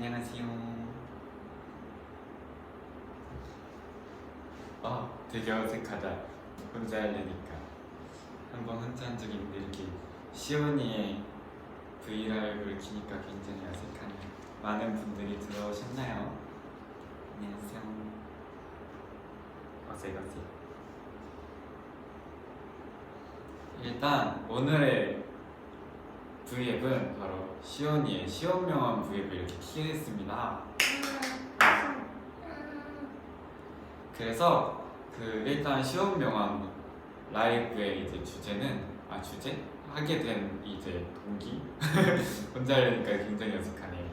안녕하세요. 되게 어색하다. 혼자 하려니까. 한번 혼자 한 적이 있는데 이렇게 시온이의 브이라이브를 키니까 굉장히 어색하네요. 많은 분들이 들어오셨나요? 안녕하세요. 어색어색. 일단 오늘의 브이앱은 바로 시온이의 시온명함 브이앱을 이렇게 키겠습니다. 그래서 일단 시온명함 라이브의 이제 주제는 주제? 하게 된 이제 동기? 혼자 하려니까 굉장히 어색하네요.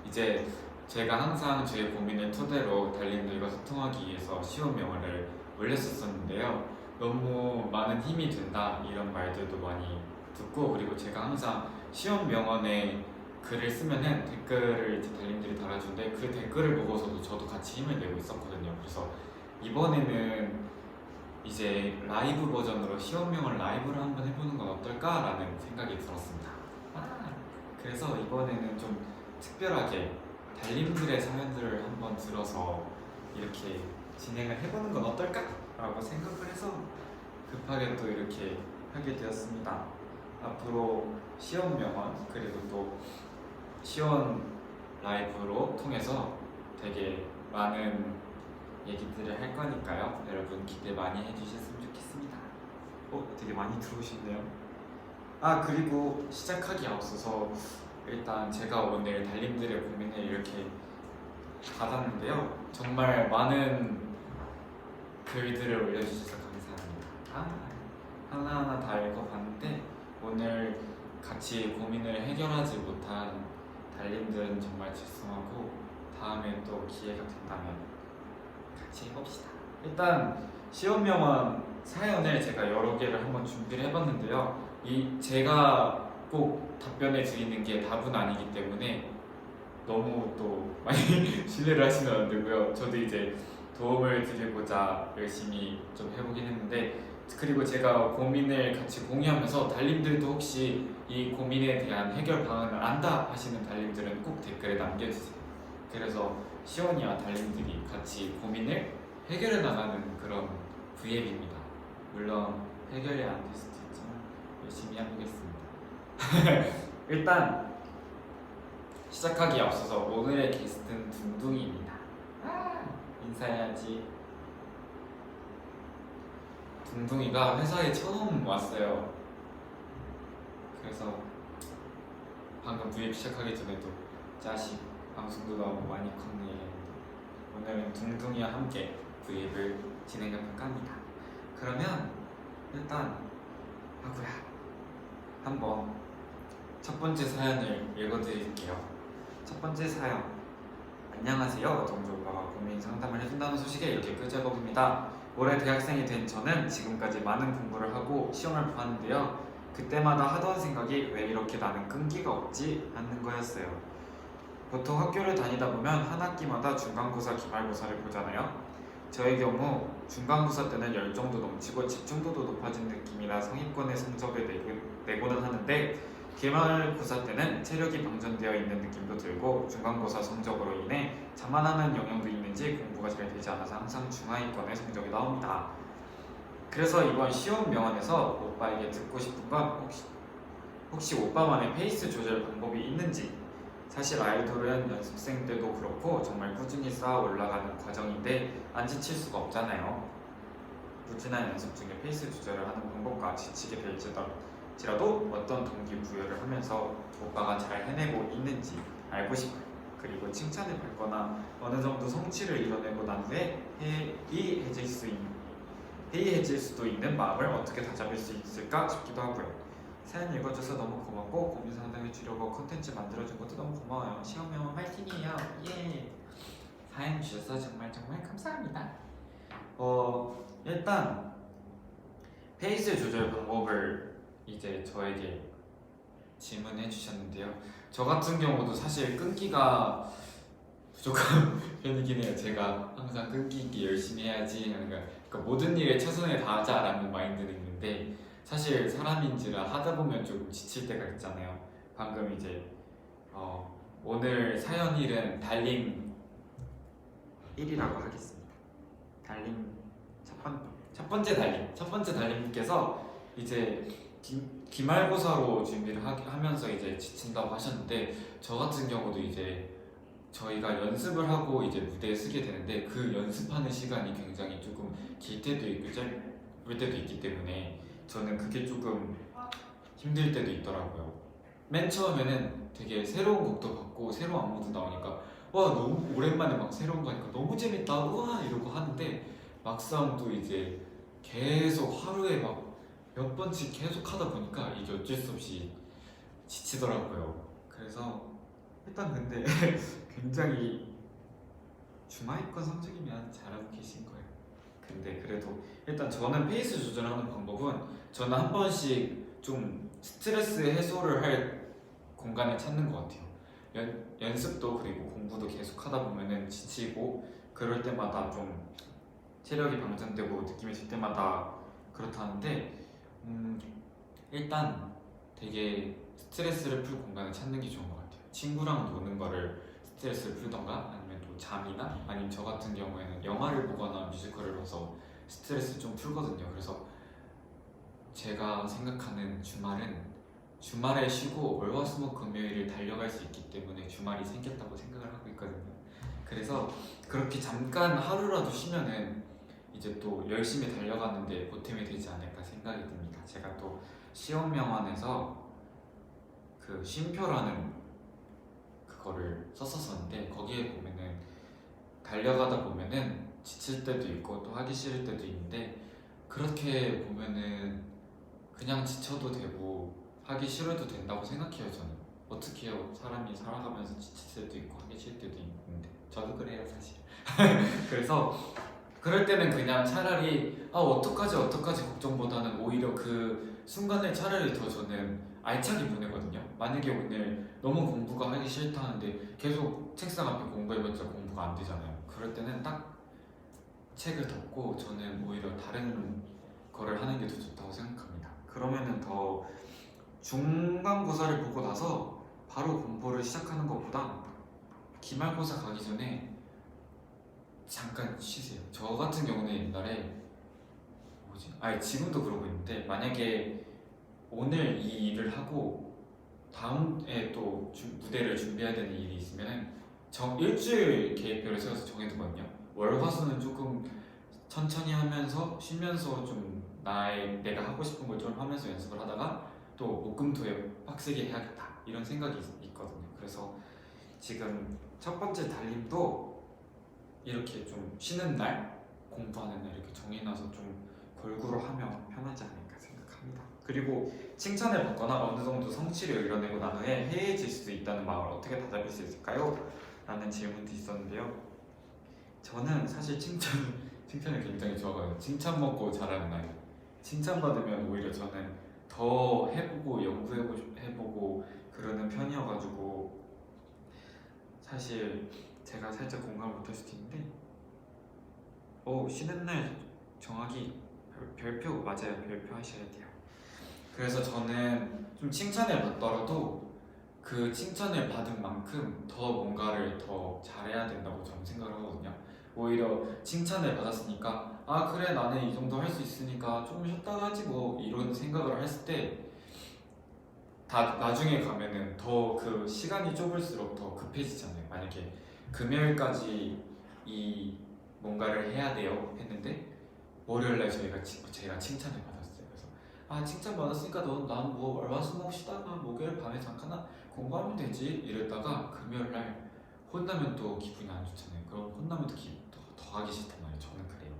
이제 제가 항상 제 고민을 토대로 달님들과 소통하기 위해서 시온명언을 올렸었는데요. 너무 많은 힘이 된다 이런 말들도 많이 듣고, 그리고 제가 항상 시온명언에 글을 쓰면은 댓글을 이제 달님들이 달아주는데 그 댓글을 보고서도 저도 같이 힘을 내고 있었거든요. 그래서 이번에는 이제 라이브 버전으로 시온명언 라이브를 한번 해보는 건 어떨까라는 생각이 들었습니다. 그래서 이번에는 좀 특별하게 달님들의 사연들을 한번 들어서 이렇게 진행을 해보는 건 어떨까라고 생각을 해서 급하게 또 이렇게 하게 되었습니다. 앞으로 시온명언 그리고 또 시온 라이브로 통해서 되게 많은 얘기들을 할 거니까요. 여러분 기대 많이 해주셨으면 좋겠습니다. 되게 많이 들어오시네요. 그리고 시작하기 앞서서 일단 제가 오늘 달님들의 고민을 이렇게 받았는데요. 정말 많은 글들을 올려주셔서 감사합니다. 하나하나 다 읽어봤는데 오늘 같이 고민을 해결하지 못한 달님들은 정말 죄송하고 다음에 또 기회가 된다면 같이 해봅시다. 일단 시온명언 사연을 제가 여러 개를 한번 준비를 해봤는데요. 제가 꼭 답변해 드리는 게 답은 아니기 때문에 너무 또 많이 신뢰를 하시면 안 되고요. 저도 이제 도움을 드리고자 열심히 좀 해보긴 했는데, 그리고 제가 고민을 같이 공유하면서 달님들도 혹시 이 고민에 대한 해결 방안을 안다 하시는 달님들은 꼭 댓글에 남겨주세요. 그래서 시온이와 달님들이 같이 고민을 해결해 나가는 그런 브이앱입니다. 물론 해결이 안 될 수도 있지만 열심히 해보겠습니다. 일단 시작하기에 앞서서 오늘의 게스트는 둥둥이입니다. 인사해야지. 둥둥이가 회사에 처음 왔어요. 그래서 방금 브이앱 시작하기 전에도 자식 방송도 너무 많이 컸네. 오늘은 둥둥이와 함께 브이앱을 진행해볼까 합니다. 그러면 일단 한번 첫 번째 사연을 읽어드릴게요. 첫 번째 사연. 안녕하세요. 정주 오빠가 고민 상담을 해준다는 소식에 이렇게 끄적여봅니다. 올해 대학생이 된 저는 지금까지 많은 공부를 하고 시험을 보았는데요. 그때마다 하던 생각이 왜 이렇게 나는 끈기가 없지? 하는 거였어요. 보통 학교를 다니다 보면 한 학기마다 중간고사, 기말고사를 보잖아요. 저의 경우 중간고사 때는 열정도 넘치고 집중도도 높아진 느낌이라 상위권의 성적을 내고는 하는데, 기말고사 때는 체력이 방전되어 있는 느낌도 들고 중간고사 성적으로 인해 자만하는 영향도 있는지 공부가 잘 되지 않아서 항상 중하위권의 성적이 나옵니다. 그래서 이번 시온명언에서 오빠에게 듣고 싶은 건 혹시 오빠만의 페이스 조절 방법이 있는지. 사실 아이돌은 연습생 때도 그렇고 정말 꾸준히 쌓아 올라가는 과정인데 안 지칠 수가 없잖아요. 꾸준한 연습 중에 페이스 조절을 하는 방법과 지치게 될지라도 어떤 동기부여를 하면서 오빠가 잘 해내고 있는지 알고 싶어요. 그리고 칭찬을 받거나 어느 정도 성취를 이뤄내고 난 후에 해이해질 수도 있는 마음을 어떻게 다잡을 수 있을까 싶기도 하고요. 사연 읽어줘서 너무 고맙고 고민 상담해주려고 콘텐츠 만들어준 것도 너무 고마워요. 시험명은 화이팅이에요. 예. 사연 주셔서 정말 감사합니다. 일단 페이스 조절 방법을 이제 저에게 질문해 주셨는데요. 저 같은 경우도 사실 끈기가 부족한 편이긴 해요. 제가 항상 끈기 있게 열심히 해야지 하는 거, 그러니까 모든 일에 최선을 다하자라는 마인드는 있는데 사실 사람인지라 하다 보면 조금 지칠 때가 있잖아요. 방금 이제 오늘 사연일은 달님 1이라고 하겠습니다. 달님 첫 번째 달님께서 이제 기말고사로 준비를 하면서 이제 지친다고 하셨는데, 저 같은 경우도 이제 저희가 연습을 하고 이제 무대에 서게 되는데 그 연습하는 시간이 굉장히 조금 길 때도 있고 짧을 때도 있기 때문에 저는 그게 조금 힘들 때도 있더라고요. 맨 처음에는 되게 새로운 곡도 받고 새로운 안무도 나오니까 와 너무 오랜만에 막 새로운 거 하니까 너무 재밌다 우와 이러고 하는데, 막상 또 이제 계속 하루에 막 몇 번씩 계속 하다 보니까 이게 어쩔 수 없이 지치더라고요. 그래서 일단 근데 굉장히 주마이권 성적이면 잘하고 계신 거예요. 근데 그래도 일단 저는 페이스 조절하는 방법은, 저는 한 번씩 좀 스트레스 해소를 할 공간을 찾는 것 같아요. 연습도 그리고 공부도 계속 하다 보면은 지치고 그럴 때마다 좀 체력이 방전되고 느낌이 들 때마다 그렇다는데, 일단 되게 스트레스를 풀 공간을 찾는 게 좋은 것 같아요. 친구랑 노는 거를 스트레스를 풀던가, 아니면 또 잠이나, 아니면 저 같은 경우에는 영화를 보거나 뮤지컬을 봐서 스트레스 좀 풀거든요. 그래서 제가 생각하는 주말은 주말에 쉬고 월화수목금요일을 달려갈 수 있기 때문에 주말이 생겼다고 생각을 하고 있거든요. 그래서 그렇게 잠깐 하루라도 쉬면은 이제 또 열심히 달려가는데 보탬이 되지 않을까 생각이 듭니다. 제가 또 시험명안에서 그 쉼표라는 그거를 썼었는데, 거기에 보면은 달려가다 보면은 지칠 때도 있고 또 하기 싫을 때도 있는데, 그렇게 보면은 그냥 지쳐도 되고 하기 싫어도 된다고 생각해요. 저는 어떻게 해요? 사람이 살아가면서 지칠 때도 있고 하기 싫을 때도 있는데, 저도 그래요 사실. 그래서 그럴 때는 그냥 차라리 어떡하지 걱정보다는 오히려 그 순간을 차라리 더 저는 알차게 보내거든요. 만약에 오늘 너무 공부가 하기 싫다 하는데 계속 책상 앞에 공부해봤자 공부가 안 되잖아요. 그럴 때는 딱 책을 덮고 저는 오히려 다른 거를 하는 게 더 좋다고 생각합니다. 그러면은 더 중간고사를 보고 나서 바로 공부를 시작하는 것보다 기말고사 가기 전에 잠깐 쉬세요. 저 같은 경우는 옛날에 지금도 그러고 있는데, 만약에 오늘 이 일을 하고 다음에 또 무대를 준비해야 되는 일이 있으면 일주일 계획표를 세워서 정해두거든요. 월화수는 조금 천천히 하면서 쉬면서 좀 내가 하고 싶은 걸 좀 하면서 연습을 하다가, 또 목금토에 빡세게 해야겠다 이런 생각이 있거든요. 그래서 지금 첫 번째 달림도 이렇게 좀 쉬는 날, 공부하는 날 이렇게 정해놔서 좀 골고루 하면 편하지 않을까 생각합니다. 그리고 칭찬을 받거나 어느 정도 성취를 이뤄내고 난 후에 해이해질 수도 있다는 마음을 어떻게 다잡을 수 있을까요? 라는 질문도 있었는데요. 저는 사실 칭찬을 굉장히 좋아해요. 칭찬 먹고 자라는 아이. 칭찬받으면 오히려 저는 더 해보고 연구해보고 그러는 편이어가지고, 사실 제가 살짝 공감을 못할 수도 있는데, 쉬는 날 정확히 별표 맞아요. 별표 하셔야 돼요. 그래서 저는 좀 칭찬을 받더라도 그 칭찬을 받은 만큼 더 뭔가를 더 잘해야 된다고 저는 생각을 하거든요. 오히려 칭찬을 받았으니까 그래 나는 이 정도 할 수 있으니까 조금 쉬었다가 하지 뭐 이런 생각을 했을 때, 나중에 가면은 더 그 시간이 좁을수록 더 급해지잖아요. 만약에 금요일까지 이 뭔가를 해야 돼요 했는데 월요일날 제가 칭찬을 받았어요. 그래서 칭찬 받았으니까 난 뭐 월화수목 쉬다가 목요일 밤에 잠깐 공부하면 되지 이랬다가 금요일날 혼나면 또 기분이 안 좋잖아요. 그럼 혼나면 더 하기 싫단 말이에요. 저는 그래요.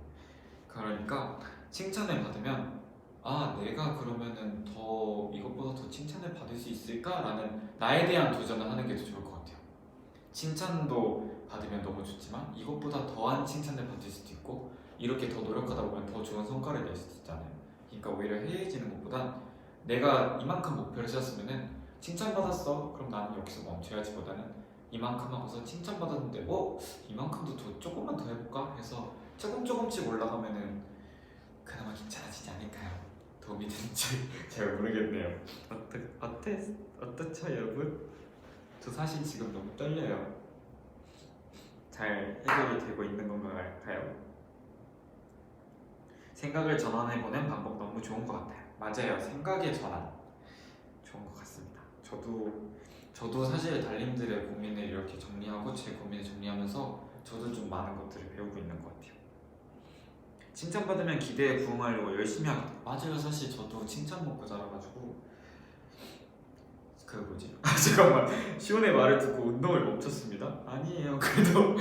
그러니까 칭찬을 받으면 내가 그러면은 더 이것보다 더 칭찬을 받을 수 있을까라는 나에 대한 도전을 하는 게 더 좋을 것 같아요. 칭찬도 받으면 너무 좋지만 이것보다 더한 칭찬을 받을 수도 있고, 이렇게 더 노력하다 보면 더 좋은 성과를 낼 수도 있잖아요. 그러니까 오히려 해이해지는 것보다 내가 이만큼 목표를 세웠으면은 칭찬받았어 그럼 나는 여기서 멈춰야지 보다는 이만큼 하고서 칭찬받았는데 이만큼도 더 조금만 더 해볼까 해서 조금씩 올라가면은 그나마 괜찮아지지 않을까요? 도움이 되는지 잘 모르겠네요. 어떻죠 여러분? 저 사실 지금 너무 떨려요. 잘 해결이 되고 있는 건가요? 생각을 전환해보는 방법 너무 좋은 것 같아요. 맞아요. 생각의 전환 좋은 것 같습니다. 저도 사실 달님들의 고민을 이렇게 정리하고 제 고민을 정리하면서 저도 좀 많은 것들을 배우고 있는 것 같아요. 칭찬받으면 기대에 부응하려고 열심히 하겠다. 맞아요. 사실 저도 칭찬 먹고 자라가지고 그 뭐지? 잠깐만, 시온의 말을 듣고 운동을 멈췄습니다. 아니에요. 그래도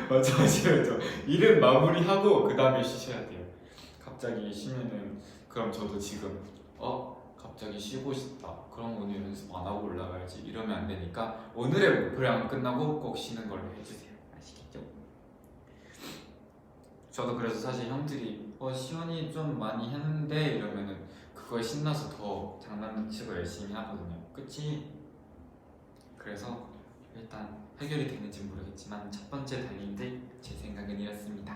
맞아요. 일은 마무리하고 그 다음에 쉬셔야 돼요. 갑자기 쉬면은 그럼 저도 지금 갑자기 쉬고 싶다. 그럼 오늘 연습 안 하고 올라가야지 이러면 안 되니까 오늘의 목표량 끝나고 꼭 쉬는 걸로 해주세요. 아시겠죠? 저도 그래서 사실 형들이 시원이 좀 많이 했는데 이러면은 그거에 신나서 더 장난치고 열심히 하거든요. 그치? 그래서 일단 해결이 되는지 모르겠지만 첫 번째 달님들 제 생각은 이렇습니다.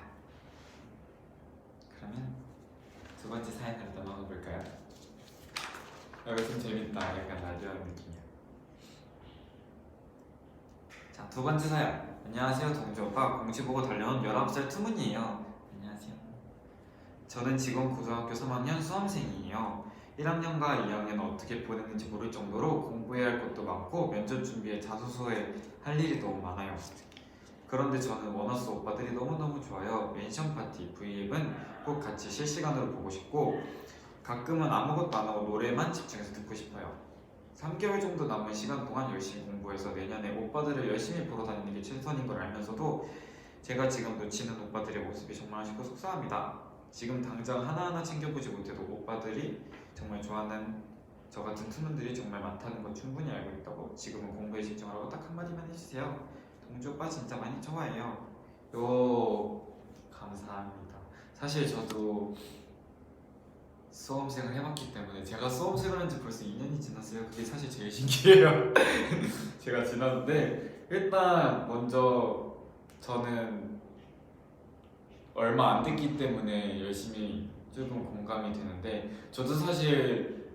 그러면 두 번째 사연으로 넘어가 볼까요? 이거 좀 재밌다. 약간 라디오하는 느낌이야. 자, 두 번째 사연. 안녕하세요, 동주 오빠. 공시 보고 달려온 19살 투문이에요. 안녕하세요. 저는 지금 고등학교 3학년 수험생이에요. 1학년과 2학년 어떻게 보냈는지 모를 정도로 공부해야 할 것도 많고 면접 준비에 자소서에 할 일이 너무 많아요. 그런데 저는 원어스 오빠들이 너무너무 좋아요. 멘션 파티, V앱은 꼭 같이 실시간으로 보고 싶고 가끔은 아무것도 안 하고 노래만 집중해서 듣고 싶어요. 3개월 정도 남은 시간 동안 열심히 공부해서 내년에 오빠들을 열심히 보러 다니는 게 최선인 걸 알면서도 제가 지금 놓치는 오빠들의 모습이 정말 아쉽고 속상합니다. 지금 당장 하나하나 챙겨보지 못해도 오빠들이 정말 좋아하는 저 같은 투문들이 정말 많다는 건 충분히 알고 있다고 지금은 공부에 집중하라고 딱 한마디만 해주세요. 동주 오빠 진짜 많이 좋아해요. 감사합니다. 사실 저도 수험생을 해봤기 때문에 제가 수험생을 한 지 벌써 2년이 지났어요. 그게 사실 제일 신기해요. 제가 지났는데 일단 먼저 저는 얼마 안 됐기 때문에 열심히 조금 공감이 되는데 저도 사실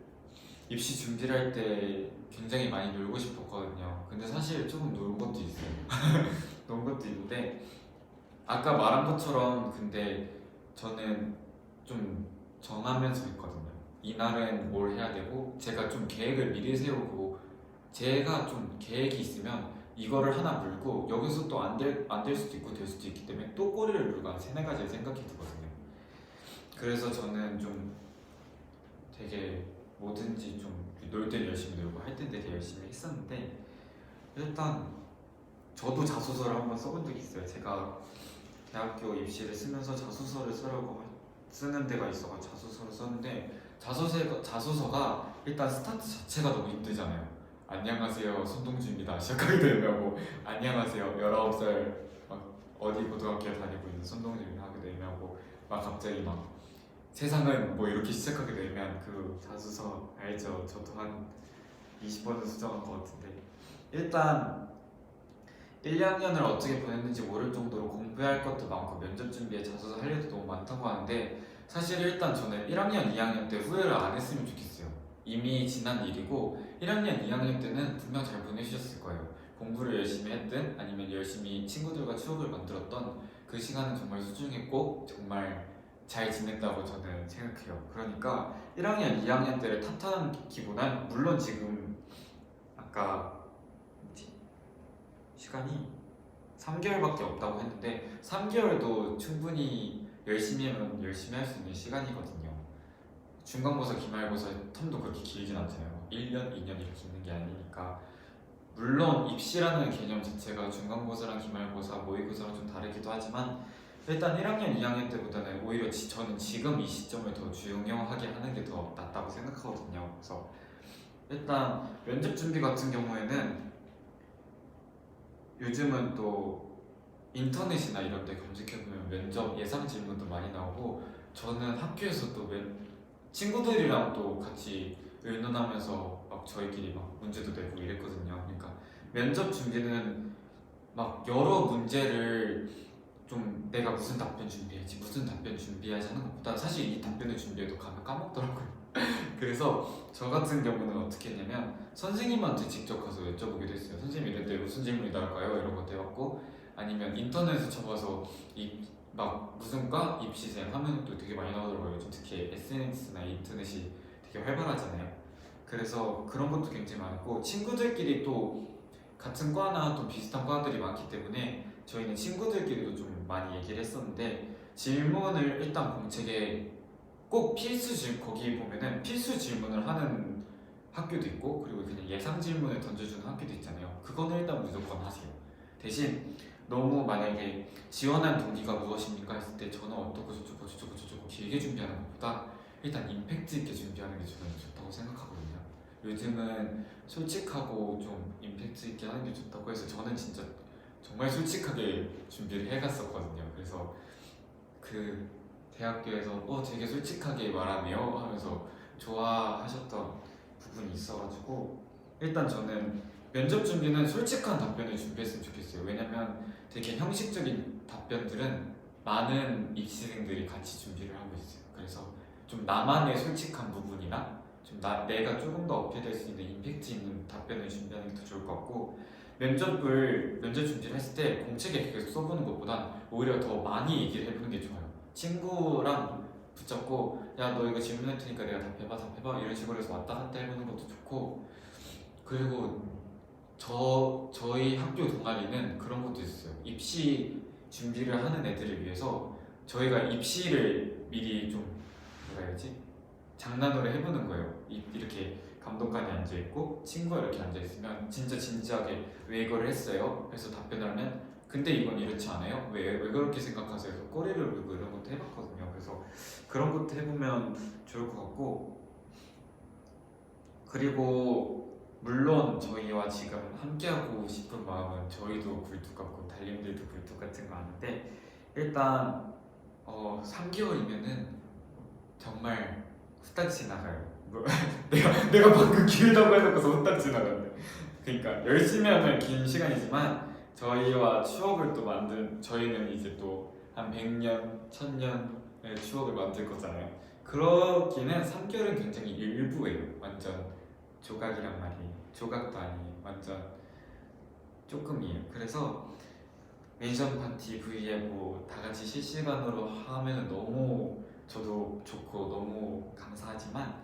입시 준비를 할 때 굉장히 많이 놀고 싶었거든요. 근데 사실 조금 놀은 것도 있어요. 놀은 것도 있는데 아까 말한 것처럼 근데 저는 좀 정하면서 했거든요. 이날은 뭘 해야 되고 제가 좀 계획을 미리 세우고 제가 좀 계획이 있으면 이거를 하나 물고 여기서 또 안 될 수도 있고 될 수도 있기 때문에 또 꼬리를 물고 한 3-4가지를 생각해 두거든요. 그래서 저는 좀 되게 뭐든지 좀 놀 땐 열심히 놀고 할 땐 되게 열심히 했었는데 일단 저도 자소서를 한번 써본 적이 있어요. 제가 대학교 입시를 쓰면서 자소서를 쓰는 데가 있어서 자소서를 썼는데 자소서가 일단 스타트 자체가 너무 힘들잖아요. 안녕하세요, 손동주입니다. 시작하기도 애매하고 안녕하세요, 19살 어디 고등학교에 다니고 있는 손동주입니다 하기도 애매하고 막 갑자기 막 세상은 뭐 이렇게 시작하게 되면 그 자소서 알죠? 저도 한 20번은 수정한 것 같은데 일단 1, 2학년을 어떻게 보냈는지 모를 정도로 공부해야 할 것도 많고 면접 준비에 자소서 할 일도 너무 많다고 하는데 사실 일단 저는 1학년, 2학년 때 후회를 안 했으면 좋겠어요. 이미 지난 일이고 1학년, 2학년 때는 분명 잘 보내주셨을 거예요. 공부를 열심히 했든 아니면 열심히 친구들과 추억을 만들었던 그 시간은 정말 소중했고 정말 잘 지냈다고 저는 생각해요. 그러니까 1학년, 2학년 때를 탓하기보단 물론 지금 아까 시간이 3개월밖에 없다고 했는데 3개월도 충분히 열심히 하면 열심히 할 수 있는 시간이거든요. 중간고사, 기말고사 텀도 그렇게 길진 않잖아요. 1년, 2년 이렇게 있는 게 아니니까 물론 입시라는 개념 자체가 중간고사랑 기말고사, 모의고사랑 좀 다르기도 하지만 일단 1학년, 2학년 때보다는 오히려 저는 지금 이 시점을 더 중요하게 하는 게 더 낫다고 생각하거든요. 그래서 일단 면접 준비 같은 경우에는 요즘은 또 인터넷이나 이런 데 검색해보면 면접 예상 질문도 많이 나오고 저는 학교에서 또 친구들이랑 또 같이 의논하면서 막 저희끼리 막 문제도 내고 이랬거든요. 그러니까 면접 준비는 막 여러 문제를 좀 내가 무슨 답변 준비해야지 하는 것보다 사실 이 답변을 준비해도 가면 까먹더라고요. 그래서 저 같은 경우는 어떻게 했냐면 선생님한테 직접 가서 여쭤보기도 했어요. 선생님 이럴 때 무슨 질문이 나올까요? 이런 것도 해봤고 아니면 인터넷에 쳐봐서 막 무슨 과 입시생 하면 또 되게 많이 나오더라고요. 요즘 특히 SNS나 인터넷이 되게 활발하잖아요. 그래서 그런 것도 굉장히 많고 친구들끼리 또 같은 과나 또 비슷한 과들이 많기 때문에 저희는 친구들끼리도 좀 많이 얘기를 했었는데 질문을 일단 공책에 꼭 거기 보면은 필수 질문을 하는 학교도 있고 그리고 그냥 예상 질문을 던져주는 학교도 있잖아요. 그거는 일단 무조건 하세요. 대신 너무 만약에 지원한 동기가 무엇입니까 했을 때 저는 어떻고 저쩌고 저쩌고 저쩌고 길게 준비하는 것보다 일단 임팩트 있게 준비하는 게 저는 좋다고 생각하거든요. 요즘은 솔직하고 좀 임팩트 있게 하는 게 좋다고 해서 저는 진짜 정말 솔직하게 준비를 해갔었거든요. 그래서 그 대학교에서 되게 솔직하게 말하네요 하면서 좋아하셨던 부분이 있어가지고 일단 저는 면접 준비는 솔직한 답변을 준비했으면 좋겠어요. 왜냐면 되게 형식적인 답변들은 많은 입시생들이 같이 준비를 하고 있어요. 그래서 좀 나만의 솔직한 부분이나 내가 조금 더 어필될 수 있는 임팩트 있는 답변을 준비하는 게 더 좋을 것 같고 면접 준비를 했을 때 공책에 계속 써보는 것보단 오히려 더 많이 얘기를 해보는 게 좋아요. 친구랑 붙잡고 야 너 이거 질문할 테니까 내가 답해봐 이런 식으로 해서 왔다 갔다 해보는 것도 좋고 그리고 저희 학교 동아리는 그런 것도 있어요. 입시 준비를 하는 애들을 위해서 저희가 입시를 미리 좀 뭐라 해야지 장난으로 해보는 거예요. 이렇게 감독관이 앉아있고 친구가 이렇게 앉아있으면 진짜 진지하게 왜 이걸 했어요? 그래서 답변을 하면 근데 이건 이렇지 않아요? 왜 그렇게 생각하세요? 그래서 꼬리를 물고 이런 것도 해봤거든요. 그래서 그런 것도 해보면 좋을 것 같고 그리고 물론 저희와 지금 함께하고 싶은 마음은 저희도 굴뚝 같고 달님들도 굴뚝 같은 거 아는데 일단 3개월이면은 정말 후딱 지나가요. 내가 방금 길다고 해놓고서 후딱 지나갔네. 그러니까 열심히 하면 긴 시간이지만 저희와 추억을 또 저희는 이제 또 한 100년, 1000년의 추억을 만들 거잖아요. 그러기는 3개월은 굉장히 일부예요. 완전 조각이란 말이 조각도 아니에요. 완전 조금이에요. 그래서 멘션 파티 V에 다 같이 실시간으로 하면 너무 저도 좋고 너무 감사하지만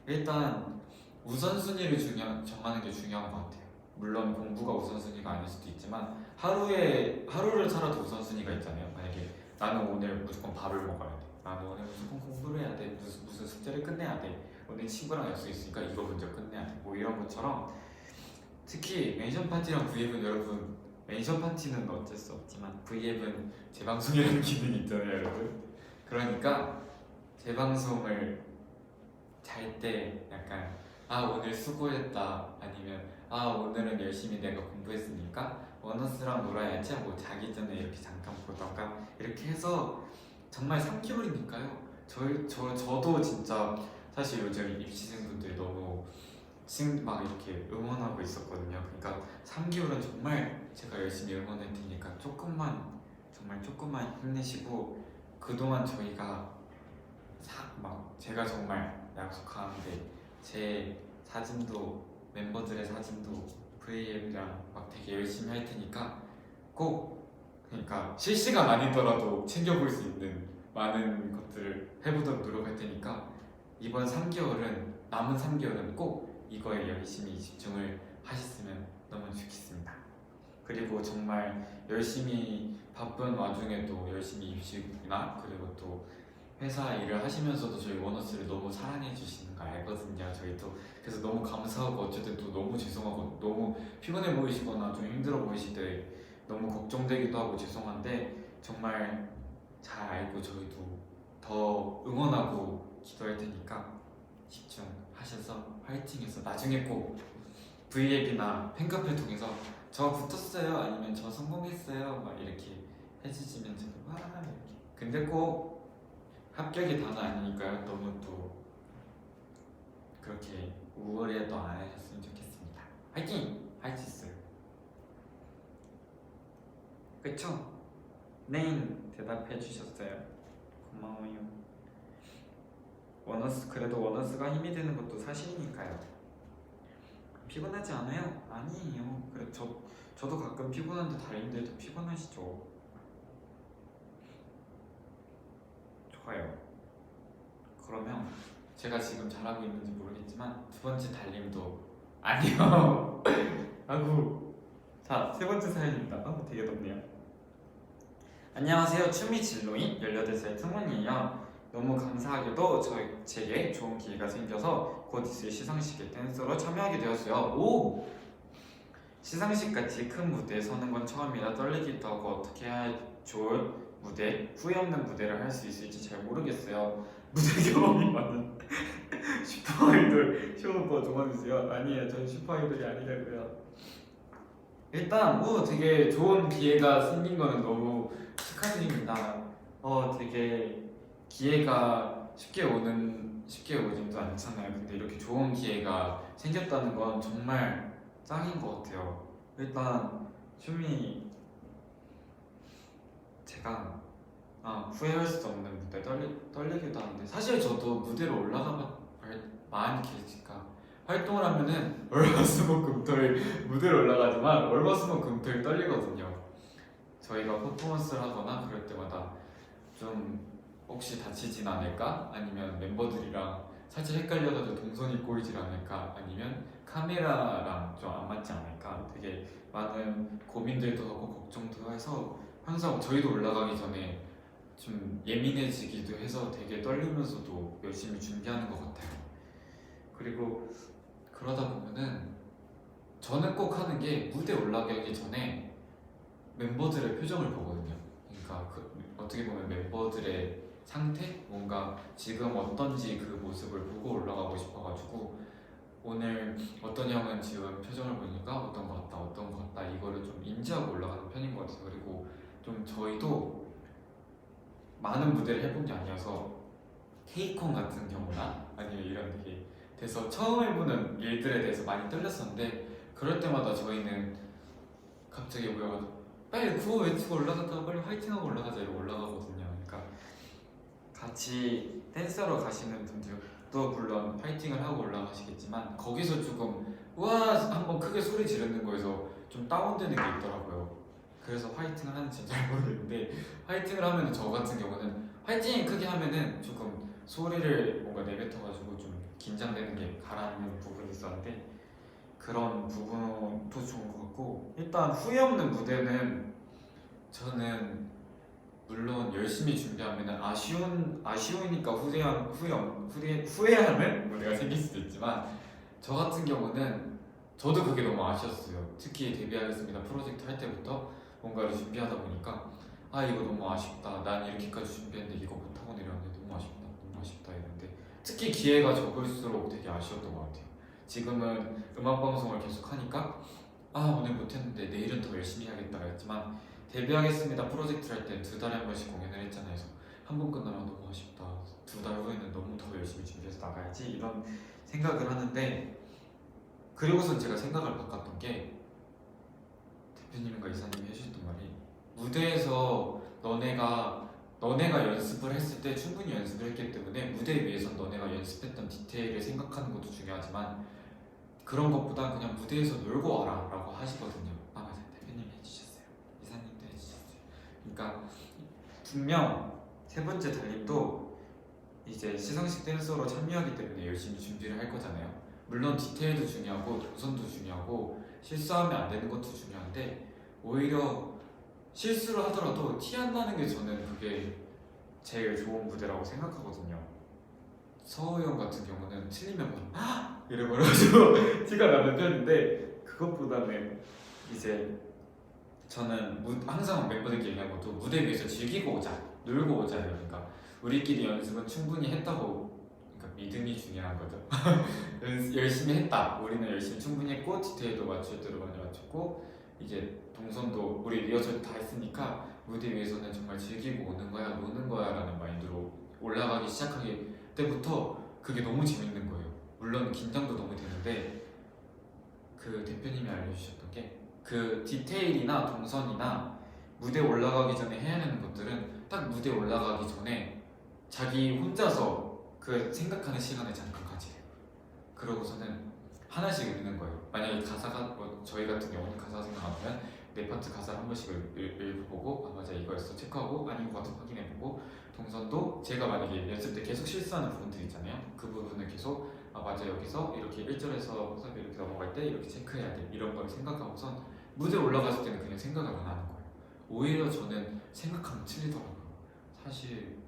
일단 우선순위를 정하는 게 중요한 것 같아요. 물론 공부가 우선순위가 아닐 수도 있지만 하루를 살아도 우선순위가 있잖아요. 만약에 나는 오늘 무조건 밥을 먹어야 돼. 나는 오늘 무조건 공부를 해야 돼. 무슨 숙제를 끝내야 돼. 오늘 친구랑 약속 있으니까 이거 먼저 끝내야 돼. 뭐 이런 것처럼 특히 멘션 파티랑 V앱은 여러분 멘션 파티는 어쩔 수 없지만 V앱은 재방송이라는 기능이 있잖아요, 여러분. 그러니까 재방송을 잘 때 약간 오늘 수고했다 아니면 오늘은 열심히 내가 공부했으니까 원어스랑 놀아야지 하고 자기 전에 이렇게 잠깐 보던가 이렇게 해서 정말 3개월이니까요. 저도 진짜 사실 요즘 입시생분들 너무 막 이렇게 응원하고 있었거든요. 그러니까 3개월은 정말 제가 열심히 응원할 테니까 정말 조금만 힘내시고 그동안 저희가 제가 정말 약속하는데 제 사진도 멤버들의 사진도 V앱이랑 되게 열심히 할 테니까 꼭 그러니까 실시간 아니더라도 챙겨볼 수 있는 많은 것들을 해보도록 노력할 테니까 이번 3개월은 남은 3개월은 꼭 이거에 열심히 집중을 하셨으면 너무 좋겠습니다. 그리고 정말 열심히 바쁜 와중에도 열심히 입시나 그리고 또 회사 일을 하시면서도 저희 원어스를 너무 사랑해 주시는 거 알거든요. 저희도 그래서 너무 감사하고 어쨌든 또 너무 죄송하고 너무 피곤해 보이시거나 좀 힘들어 보이실 때 너무 걱정되기도 하고 죄송한데 정말 잘 알고 저희도 더 응원하고 기도할 테니까 집중하셔서 화이팅해서 나중에 꼭 V앱이나 팬카페 통해서 저 붙었어요 아니면 저 성공했어요 막 이렇게 해주시면 저도 와 이렇게 근데 꼭 합격이 다는 아니니까요. 너무 또 그렇게 우월해도 안 하셨으면 좋겠습니다. 화이팅! 할 수 있어요. 그쵸? 네 대답해 주셨어요. 고마워요. 그래도 원어스가 힘이 되는 것도 사실이니까요. 피곤하지 않아요? 아니에요. 그래 저도 가끔 피곤한데 달님들도 피곤하시죠? 좋아요. 그러면 제가 지금 잘하고 있는지 모르겠지만 두 번째 달님도 아니요. 아구. 자, 세 번째 사연입니다. 되게 덥네요. 안녕하세요. 춤이 진로인 18살 승원이에요. 너무 감사하게도 제게 좋은 기회가 생겨서 곧 있을 시상식에 댄서로 참여하게 되었어요. 오! 시상식 같이 큰 무대에 서는 건 처음이라 떨리기도 하고 어떻게 해야 좋을 무대, 후회 없는 무대를 할 수 있을지 잘 모르겠어요. 무대 경험이 많은 슈퍼아이돌 쇼오빠 도와주세요. 아니에요, 전 슈퍼아이돌이 아니라고요. 일단 되게 좋은 기회가 생긴 거는 너무 축하드립니다. 되게 기회가 쉽게 오지도 않잖아요. 근데 이렇게 좋은 기회가 생겼다는 건 정말 짱인 것 같아요. 일단 춤이 제가 후회할 수 없는 무대 떨리기도 하는데 사실 저도 무대로 올라가면 많이 길니까 활동을 하면은 월화수목금토일 무대로 올라가지만 월화수목금토일 떨리거든요. 저희가 퍼포먼스를 하거나 그럴 때마다 좀 혹시 다치진 않을까? 아니면 멤버들이랑 살짝 헷갈려가지고 동선이 꼬이질 않을까? 아니면 카메라랑 좀 안 맞지 않을까? 되게 많은 고민들도 하고 걱정도 해서 항상 저희도 올라가기 전에 좀 예민해지기도 해서 되게 떨리면서도 열심히 준비하는 것 같아요. 그리고 그러다 보면은 저는 꼭 하는 게 무대 올라가기 전에 멤버들의 표정을 보거든요. 그러니까 어떻게 보면 멤버들의 상태? 뭔가 지금 어떤지 그 모습을 보고 올라가고 싶어가지고 오늘 어떤 형은 지금 표정을 보니까 어떤 것 같다 이거를 좀 인지하고 올라가는 편인 것 같아요. 그리고 좀 저희도 많은 무대를 해본 게 아니어서 케이콘 같은 경우나 아니면 이런 되게 돼서 처음 해보는 일들에 대해서 많이 떨렸었는데 그럴 때마다 저희는 갑자기 모여가지고 빨리 구호 외치고 올라갔다가 빨리 화이팅하고 올라가자 이러고 올라가거든요. 그러니까 같이 댄서로 가시는 분들도 물론 파이팅을 하고 올라가시겠지만 거기서 조금 우와 한번 크게 소리 지르는 거에서 좀 다운되는 게 있더라고요. 그래서 파이팅을 하는지 잘 모르겠는데 파이팅을 하면 저 같은 경우는 파이팅 크게 하면은 조금 소리를 뭔가 내뱉어가지고 좀 긴장되는 게 가라앉는 부분이 있었는데 그런 부분도 좋은 것 같고 일단 후회 없는 무대는 저는 물론 열심히 준비하면 아쉬우니까 후회하는 무대가 생길 수도 있지만 저 같은 경우는 저도 그게 너무 아쉬웠어요. 특히 데뷔하겠습니다 프로젝트 할 때부터 뭔가를 준비하다 보니까 이거 너무 아쉽다. 난 이렇게까지 준비했는데 이거 못하고 내려왔는데 너무 아쉽다 이랬는데 특히 기회가 적을수록 되게 아쉬웠던 것 같아요. 지금은 음악방송을 계속 하니까 오늘 못했는데 내일은 더 열심히 해야겠다 했지만 데뷔하겠습니다 프로젝트를 할 때 2달에 한 번씩 공연을 했잖아요. 그래서 한 번 끝나면 너무 아쉽다. 2달 후에는 너무 더 열심히 준비해서 나가야지 이런 생각을 하는데 그리고선 제가 생각을 바꿨던 게 대표님과 이사님이 해주셨던 말이 무대에서 너네가 연습을 했을 때 충분히 연습을 했기 때문에 무대 위에서 너네가 연습했던 디테일을 생각하는 것도 중요하지만 그런 것보다 그냥 무대에서 놀고 와라 라고 하시거든요. 맞아요. 대표님이 해주셨어요. 이사님도 해주셨어요. 그러니까 분명 세 번째 달님도 이제 시상식 댄서로 참여하기 때문에 열심히 준비를 할 거잖아요. 물론 디테일도 중요하고 동선도 중요하고 실수하면 안 되는 것도 중요한데 오히려 실수를 하더라도 티 안 나는 게 저는 그게 제일 좋은 무대라고 생각하거든요. 서우 형 같은 경우는 틀리면 막 이래버려가지고 티가 나는 편인데 그것보다는 이제 저는 항상 멤버들끼리 얘기한 것도 무대 위에서 즐기고 오자, 놀고 오자 이러니까 우리끼리 연습은 충분히 했다고 그러니까 믿음이 중요한 거죠. 열심히 했다. 우리는 열심히 충분히 했고 디테일도 맞출 대로 많이 맞췄고 이제 동선도 우리 리허설 다 했으니까 무대 위에서는 정말 즐기고 오는 거야, 노는 거야 라는 마인드로 올라가기 시작하기 때부터 그게 너무 재밌는 거예요. 물론 긴장도 너무 되는데 그 대표님이 알려주셨던 게 그 디테일이나 동선이나 무대 올라가기 전에 해야 하는 것들은 딱 무대 올라가기 전에 자기 혼자서 그 생각하는 시간을 잠깐 가지래요. 그러고서는 하나씩 읽는 거예요. 만약에 가사가 뭐 저희 같은 경우는 가사 생각 안 나면 내 파트 가사를 한 번씩 읽어보고 아 맞아 이거였어 체크하고 아닌 것 같아 확인해보고 동선도 제가 만약에 연습 때 계속 실수하는 부분들 있잖아요. 그 부분을 계속 아 맞아 여기서 이렇게 1절에서 사비 이렇게 넘어갈 때 이렇게 체크해야 돼 이런 걸 생각하고선 무대 올라갔을 때는 그냥 생각을 안 하는 거예요. 오히려 저는 생각하면 틀리더라고요. 사실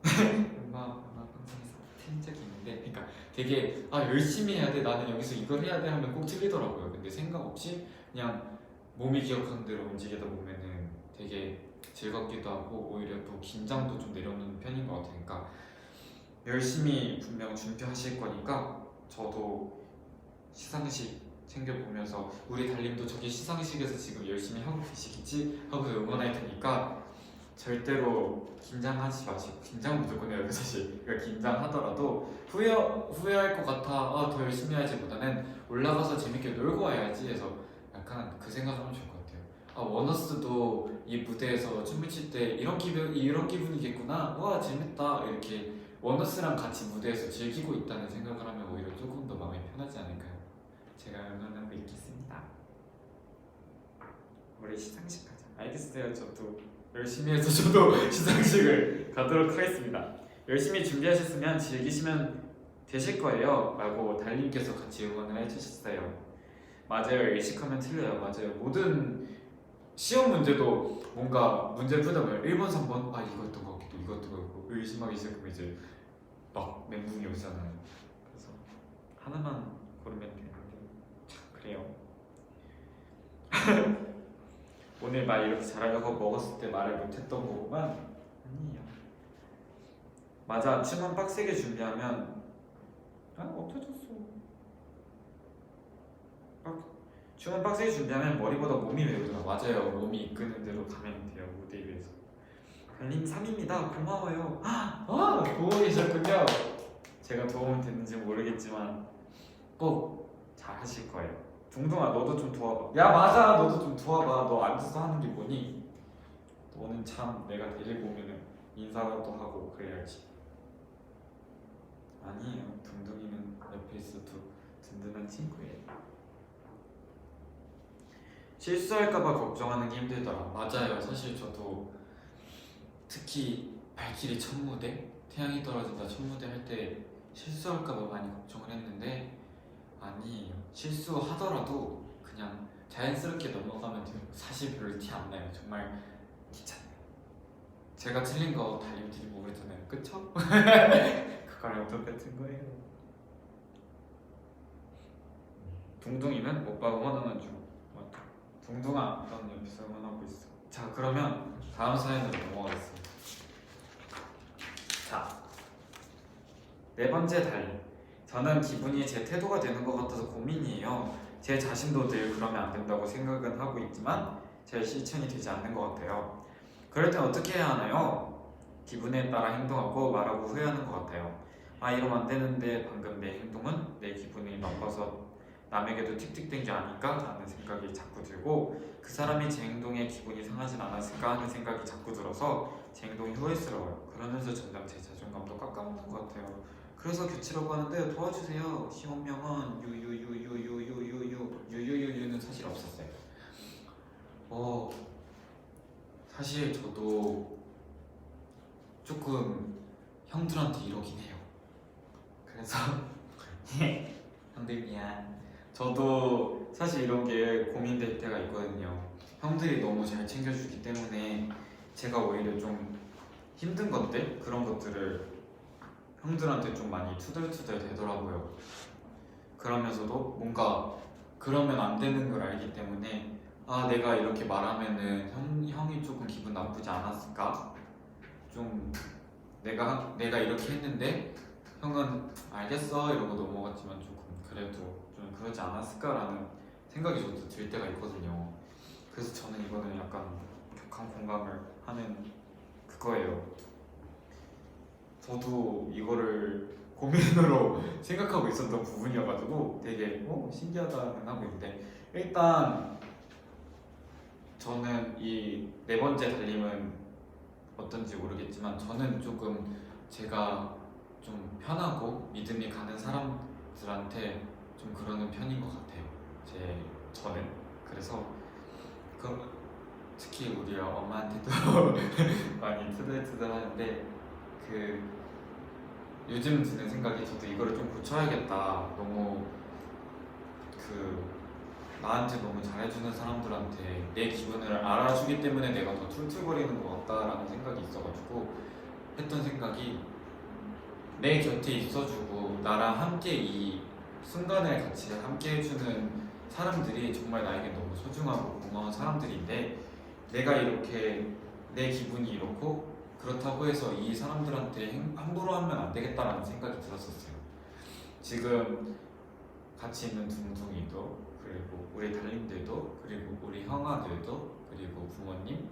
음악 방송에서 틀린 적이 있는데 그러니까 되게 아 열심히 해야 돼 나는 여기서 이걸 해야 돼 하면 꼭 틀리더라고요. 근데 생각 없이 그냥 몸이 기억하는 대로 움직이다 보면은 되게 즐겁기도 하고 오히려 또 긴장도 좀 내려놓는 편인 것 같으니까 열심히 분명 준비하실 거니까 저도 시상식 챙겨보면서 우리 달님도 저기 시상식에서 지금 열심히 하고 계시겠지 하고 응원할 테니까 절대로 긴장하지 마시고 긴장은 무조건 해요 사실. 그러니까 긴장하더라도 후회할 것 같아 더 열심히 해야지 보다는 올라가서 재밌게 놀고 와야지 해서 약간 그 생각하면 좋을 것 같아요. 원어스도 이 무대에서 춤을 출 때 이런 기분이겠구나 와 재밌다 이렇게 원어스랑 같이 무대에서 즐기고 있다는 생각을 하면 오히려 조금 더 마음이 편하지 않을까요? 제가 응원하고 있겠습니다. 우리 시상식 가자. 알겠어요. 저도 열심히 해서 저도 시상식을 가도록 하겠습니다. 열심히 준비하셨으면 즐기시면 되실 거예요 라고 달님께서 같이 응원을 해주셨어요. 맞아요. 의식하면 틀려요. 맞아요. 모든 시험 문제도 뭔가 문제를 풀다 보면 1번, 3번 아 이것도 같기도 이것도 그렇고 의심하기 시작하면 이제 막 멘붕이 오잖아요. 그래서 하나만 고르면 되는데 참 그래요. 오늘 말 이렇게 잘하려고 먹었을 때 말을 못했던 거구만. 아니에요. 맞아. 춤은 빡세게 준비하면 없어졌어. 춤은 빡세게 준비하면 머리보다 몸이 외우더라. 맞아요. 몸이 이끄는 대로 가면 돼요. 무대 위에서. 달님 3입니다. 고마워요. 도움이 되셨군요. 제가 도움이 됐는지 모르겠지만 꼭 잘하실 거예요. 둥둥아 너도 좀 도와봐. 야 맞아 너도 좀 도와봐. 너 앉아서 하는 게 뭐니? 너는 참 내가 데리고 오면은 인사도 하고 그래야지. 아니에요. 둥둥이는 옆에 있어도 든든한 친구예요. 실수할까봐 걱정하는 게 힘들더라. 맞아요. 사실 저도 특히 발키리 첫 무대, 태양이 떨어진다 첫 무대 할 때 실수할까봐 많이 걱정을 했는데 아니에요. 실수하더라도 그냥 자연스럽게 넘어가면 돼요. 사실 별로 티 안 나요. 정말 괜찮아요. 제가 틀린 거 달님들이 모르잖아요. 그쵸? 그거랑 똑같은 거예요. 둥둥이는 오빠가 원하는 중. 맞다. 둥둥아, 넌 옆에서 응원하고 있어. 자, 그러면 다음 사연으로 넘어가겠습니다. 자, 네 번째 달님. 저는 기분이 제 태도가 되는 것 같아서 고민이에요. 제 자신도 늘 그러면 안 된다고 생각은 하고 있지만 제 실천이 되지 않는 것 같아요. 그럴 땐 어떻게 해야 하나요? 기분에 따라 행동하고 말하고 후회하는 것 같아요. 이러면 안 되는데 방금 내 행동은 내 기분이 나빠서 남에게도 틱틱댄 게 아닐까 하는 생각이 자꾸 들고 그 사람이 제 행동에 기분이 상하진 않았을까 하는 생각이 자꾸 들어서 제 행동이 후회스러워요. 그러면서 점점 제 자존감도 깎아먹는 것 같아요. 그래서 교치라고 하는데 도와주세요. 시험명은 유유유유유유유유유유유는 사실 없었어요. 사실 저도 조금 형들한테 이러긴 해요. 그래서 형들 미안. 저도 사실 이런 게 고민될 때가 있거든요. 형들이 너무 잘 챙겨주기 때문에 제가 오히려 좀 힘든 것들 그런 것들을 형들한테 좀 많이 투덜투덜 되더라고요. 그러면서도 뭔가 그러면 안 되는 걸 알기 때문에 내가 이렇게 말하면은 형이 조금 기분 나쁘지 않았을까? 좀 내가 이렇게 했는데 형은 알겠어 이러고 넘어갔지만 조금 그래도 좀 그러지 않았을까라는 생각이 저도 들 때가 있거든요. 그래서 저는 이거는 약간 격한 공감을 하는 그거예요. 저도 이거를 고민으로 생각하고 있었던 부분이어가지고 되게 신기하다는 하고 있는데 일단 저는 이 네 번째 달림은 어떤지 모르겠지만 저는 조금 제가 좀 편하고 믿음이 가는 사람들한테 좀 그러는 편인 것 같아요. 저는 그래서 특히 우리 엄마한테도 많이 투덜투덜 하는데 요즘 드는 생각이 저도 이거를 좀 고쳐야겠다. 너무 나한테 너무 잘해주는 사람들한테 내 기분을 알아주기 때문에 내가 더 툴툴거리는 것 같다라는 생각이 있어가지고 했던 생각이 내 곁에 있어주고 나랑 함께 이 순간을 같이 함께 해주는 사람들이 정말 나에게 너무 소중하고 고마운 사람들인데 내가 이렇게 내 기분이 이렇고 그렇다고 해서 이 사람들한테 함부로 하면 안 되겠다라는 생각이 들었었어요. 지금 같이 있는 둥둥이도 그리고 우리 달님들도 그리고 우리 형아들도 그리고 부모님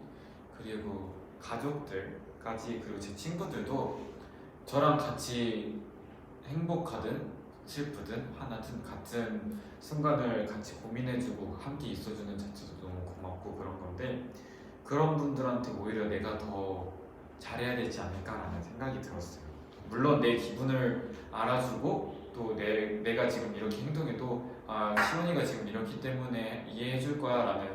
그리고 가족들까지 그리고 제 친구들도 저랑 같이 행복하든 슬프든 하나든 같은 순간을 같이 고민해주고 함께 있어주는 자체도 너무 고맙고 그런 건데 그런 분들한테 오히려 내가 더 잘해야 되지 않을까라는 생각이 들었어요. 물론 내 기분을 알아주고 또 내가 지금 이렇게 행동해도 시원이가 지금 이렇기 때문에 이해해줄 거야 라는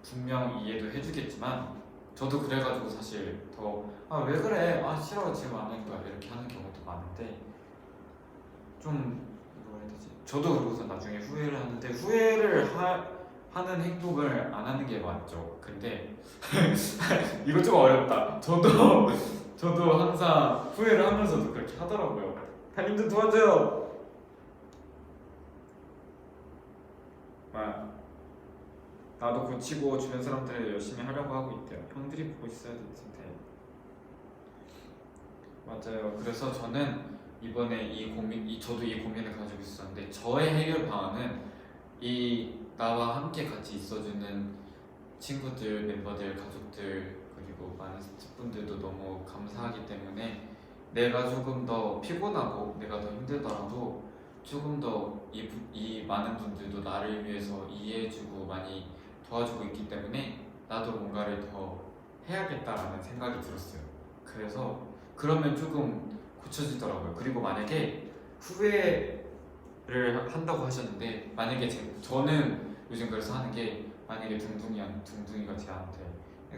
분명 이해도 해주겠지만 저도 그래가지고 사실 더 왜 그래? 싫어 지금 안 할 거야 이렇게 하는 경우도 많은데 좀 뭐라 해야 되지? 저도 그러고서 나중에 후회를 하는데 후회를 하는 행동을 안 하는 게 맞죠. 근데 이거 좀 어렵다. 저도 항상 후회를 하면서도 그렇게 하더라고요. 달님들 도와줘요. 나도 고치고 주변 사람들 열심히 하려고 하고 있대요. 형들이 보고 있어야 될 텐데. 맞아요. 그래서 저는 이번에 저도 이 고민을 가지고 있었는데 저의 해결 방안은 나와 함께 같이 있어주는 친구들, 멤버들, 가족들 그리고 많은 스태프분들도 너무 감사하기 때문에 내가 조금 더 피곤하고 내가 더 힘들더라도 조금 더 이 많은 분들도 나를 위해서 이해해주고 많이 도와주고 있기 때문에 나도 뭔가를 더 해야겠다라는 생각이 들었어요. 그래서 그러면 조금 고쳐지더라고요. 그리고 만약에 후회를 한다고 하셨는데 만약에 저는 요즘 그래서 하는 게 만약에 둥둥이가 저한테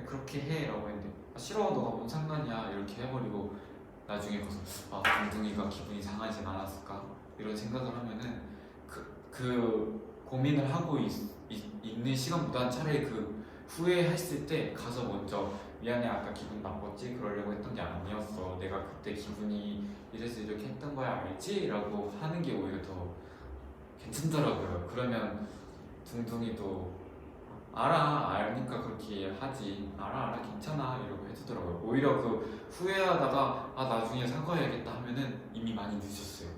그렇게 해 라고 했는데 싫어 너가 뭔 상관이야 이렇게 해버리고 나중에 가서 둥둥이가 기분이 상하진 않았을까 이런 생각을 하면은 그 고민을 하고 있는 시간보다 차라리 후회했을 때 가서 먼저 미안해 아까 기분 나빴지 그러려고 했던 게 아니었어 내가 그때 기분이 이래서 이렇게 했던 거야 알지? 라고 하는 게 오히려 더 괜찮더라고요. 그러면 둥둥이도 알니까 그렇게 하지 알아 괜찮아 이러고 해주더라고요. 오히려 후회하다가 나중에 사과해야겠다 하면은 이미 많이 늦었어요.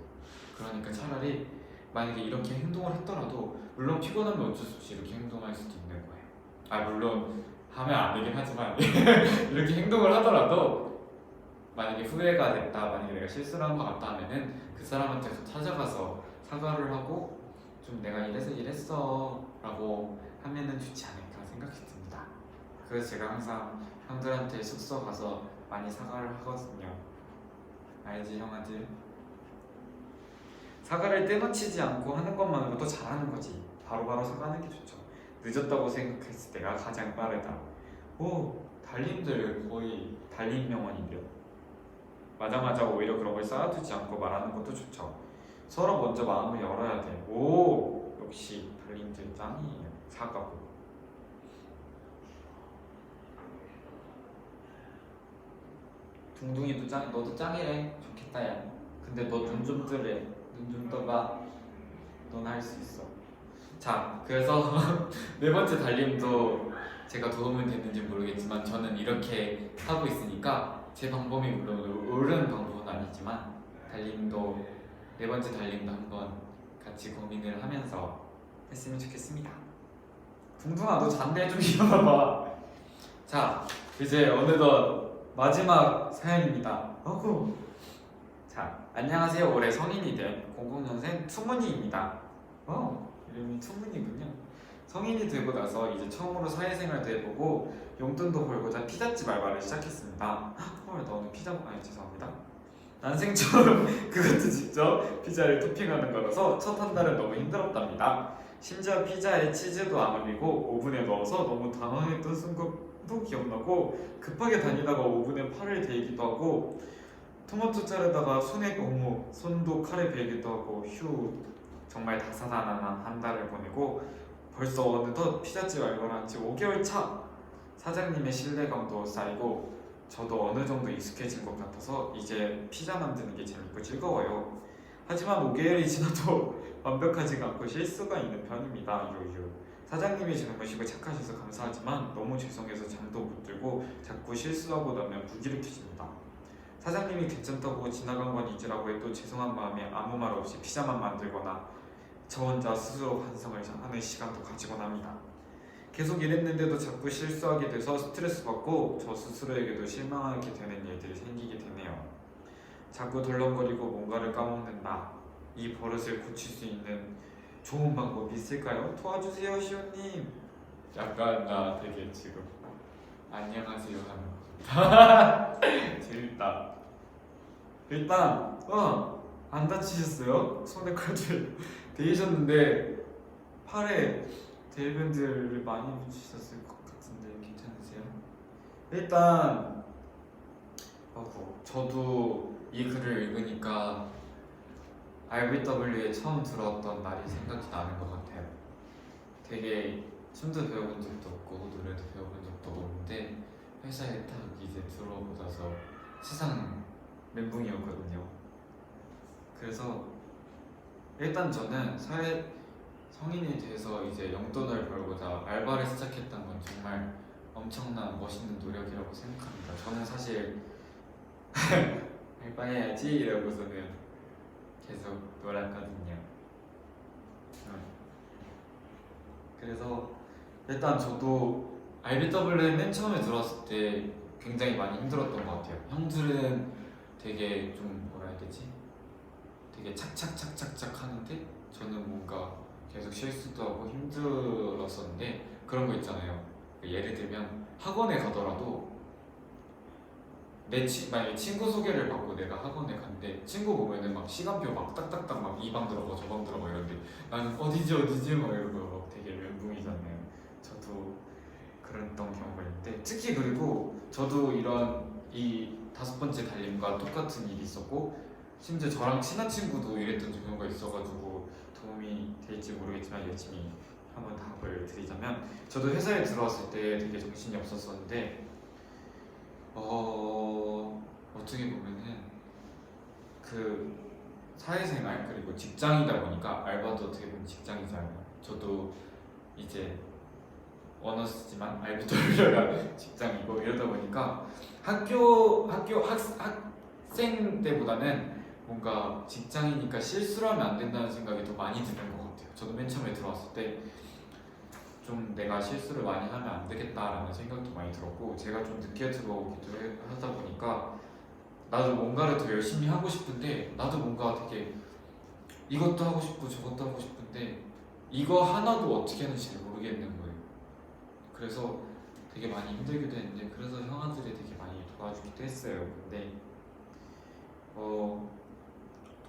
그러니까 차라리 만약에 이렇게 행동을 했더라도 물론 피곤하면 어쩔 수 없이 이렇게 행동할 수도 있는 거예요. 물론 하면 안 되긴 하지만 이렇게 행동을 하더라도 만약에 후회가 됐다 만약에 내가 실수를 한 것 같다 하면은 그 사람한테 찾아가서 사과를 하고 좀 내가 이랬어 라고 하면은 좋지 않을까 생각이 듭니다. 그래서 제가 항상 형들한테 숙소 가서 많이 사과를 하거든요. 알지 형아들? 사과를 떼놓치지 않고 하는 것만으로도 잘하는 거지. 바로바로 사과하는 게 좋죠. 늦었다고 생각했을 때가 가장 빠르다. 달님들 거의 달님 명언인데요. 맞아 오히려 그런 걸 쌓아두지 않고 말하는 것도 좋죠. 서로 먼저 마음을 열어야 돼. 역시 달님들 짱이에요. 사과고. 둥둥이도 짱, 너도 짱이래. 좋겠다 야. 근데 너 눈 좀 뜨래. 눈 좀 떠봐. 넌 할 수 있어. 자, 그래서 네 번째 달님도 제가 도움이 됐는지 모르겠지만 저는 이렇게 하고 있으니까 제 방법이 물론 옳은 방법은 아니지만 달님도 네 번째 달님도 한번 같이 고민을 하면서 했으면 좋겠습니다. 둥둥아 너 잔데 좀 일어나봐. 자, 이제 어느덧 마지막 사연입니다. 자, 안녕하세요. 올해 성인이 된 00년생 투문이입니다. 이름이 투문이군요. 성인이 되고 나서 이제 처음으로 사회생활도 해보고 용돈도 벌고자 피자집 알바를 시작했습니다. 나 오늘 피자 죄송합니다. 난생처럼 그것도 직접 피자를 토핑하는 거라서 첫 한 달은 너무 힘들었답니다. 심지어 피자에 치즈도 안 올리고 오븐에 넣어서 너무 당황했던 순간도 기억나고 급하게 다니다가 오븐에 팔을 데이기도 하고 토마토 자르다가 손도 칼에 베이기도 하고 휴 정말 다사다난한 한 달을 보내고 벌써 어느덧 피자집 알바를 한 지 5개월 차. 사장님의 신뢰감도 쌓이고 저도 어느 정도 익숙해진 것 같아서 이제 피자 만드는 게 재밌고 즐거워요. 하지만 5개월이 지나도 완벽하지가 않고 실수가 있는 편입니다. 유유. 사장님이 젊으시고 착하셔서 감사하지만 너무 죄송해서 잠도 못 들고 자꾸 실수하고 나면 무기력해집니다. 사장님이 괜찮다고 지나간 건 잊으라고 해도 죄송한 마음에 아무 말 없이 피자만 만들거나 저 혼자 스스로 반성을 하는 시간도 가지곤 합니다. 계속 이랬는데도 자꾸 실수하게 돼서 스트레스 받고 저 스스로에게도 실망하게 되는 일들이 생기게 되네요. 자꾸 덜렁거리고 뭔가를 까먹는다. 이 버릇을 고칠 수 있는 좋은 방법이 있을까요? 도와주세요, 시호님. 약간 나 되게 지금 안녕하세요 하는 재밌다. 일단 안 다치셨어요? 손에 칼질 데이셨는데 팔에 데일밴드를 많이 붙이셨을 것 같은데 괜찮으세요? 일단 저도 이 글을 읽으니까 RBW에 처음 들어왔던 날이 생각이 나는 것 같아요. 되게 춤도 배워본 적도 없고 노래도 배워본 적도 없는데 회사에 딱 이제 들어오고 나서 세상 멘붕이었거든요. 그래서 일단 저는 성인이 돼서 이제 용돈을 벌고자 알바를 시작했던 건 정말 엄청난 멋있는 노력이라고 생각합니다. 저는 사실 알바해야지 이러고서는 계속 놀았거든요. 그래서 일단 저도 RBW에 맨 처음에 들어왔을 때 굉장히 많이 힘들었던 것 같아요. 형들은 되게 좀 뭐라 해야 되지? 되게 착착착착착 하는데 저는 뭔가 계속 실수도 하고 힘들었었는데 그런 거 있잖아요. 예를 들면 학원에 가더라도 만약에 친구 소개를 받고 내가 학원에 갔는데 친구 보면은 막 시간표 막 딱딱딱 막 이 방 들어가 저 방 들어가 이러는데 나는 어디지 막 이러고 막 되게 멘붕이잖아요. 저도 그랬던 경우가 있는데 특히 그리고 저도 이런 이 5번째 달림과 똑같은 일이 있었고 심지어 저랑 친한 친구도 이랬던 경우가 있어가지고 도움이 될지 모르겠지만 열심히 한번 답을 드리자면 저도 회사에 들어왔을 때 되게 정신이 없었었는데 어떻게 보면은 그 사회생활 그리고 직장이다 보니까 알바도 어떻게 보면 직장이잖아요. 저도 이제 언어 쓰지만 RBW가 직장이고 이러다 보니까 학생 때보다는 뭔가 직장이니까 실수를 하면 안 된다는 생각이 더 많이 드는 것 같아요. 저도 맨 처음에 들어왔을 때 좀 내가 실수를 많이 하면 안 되겠다라는 생각도 많이 들었고 제가 좀 늦게 들어오기도 하다 보니까 나도 뭔가를 더 열심히 하고 싶은데 나도 뭔가 되게 이것도 하고 싶고 저것도 하고 싶은데 이거 하나도 어떻게 하는지 모르겠는 거예요. 그래서 되게 많이 힘들기도 했는데 그래서 형아들이 되게 많이 도와주기도 했어요. 근데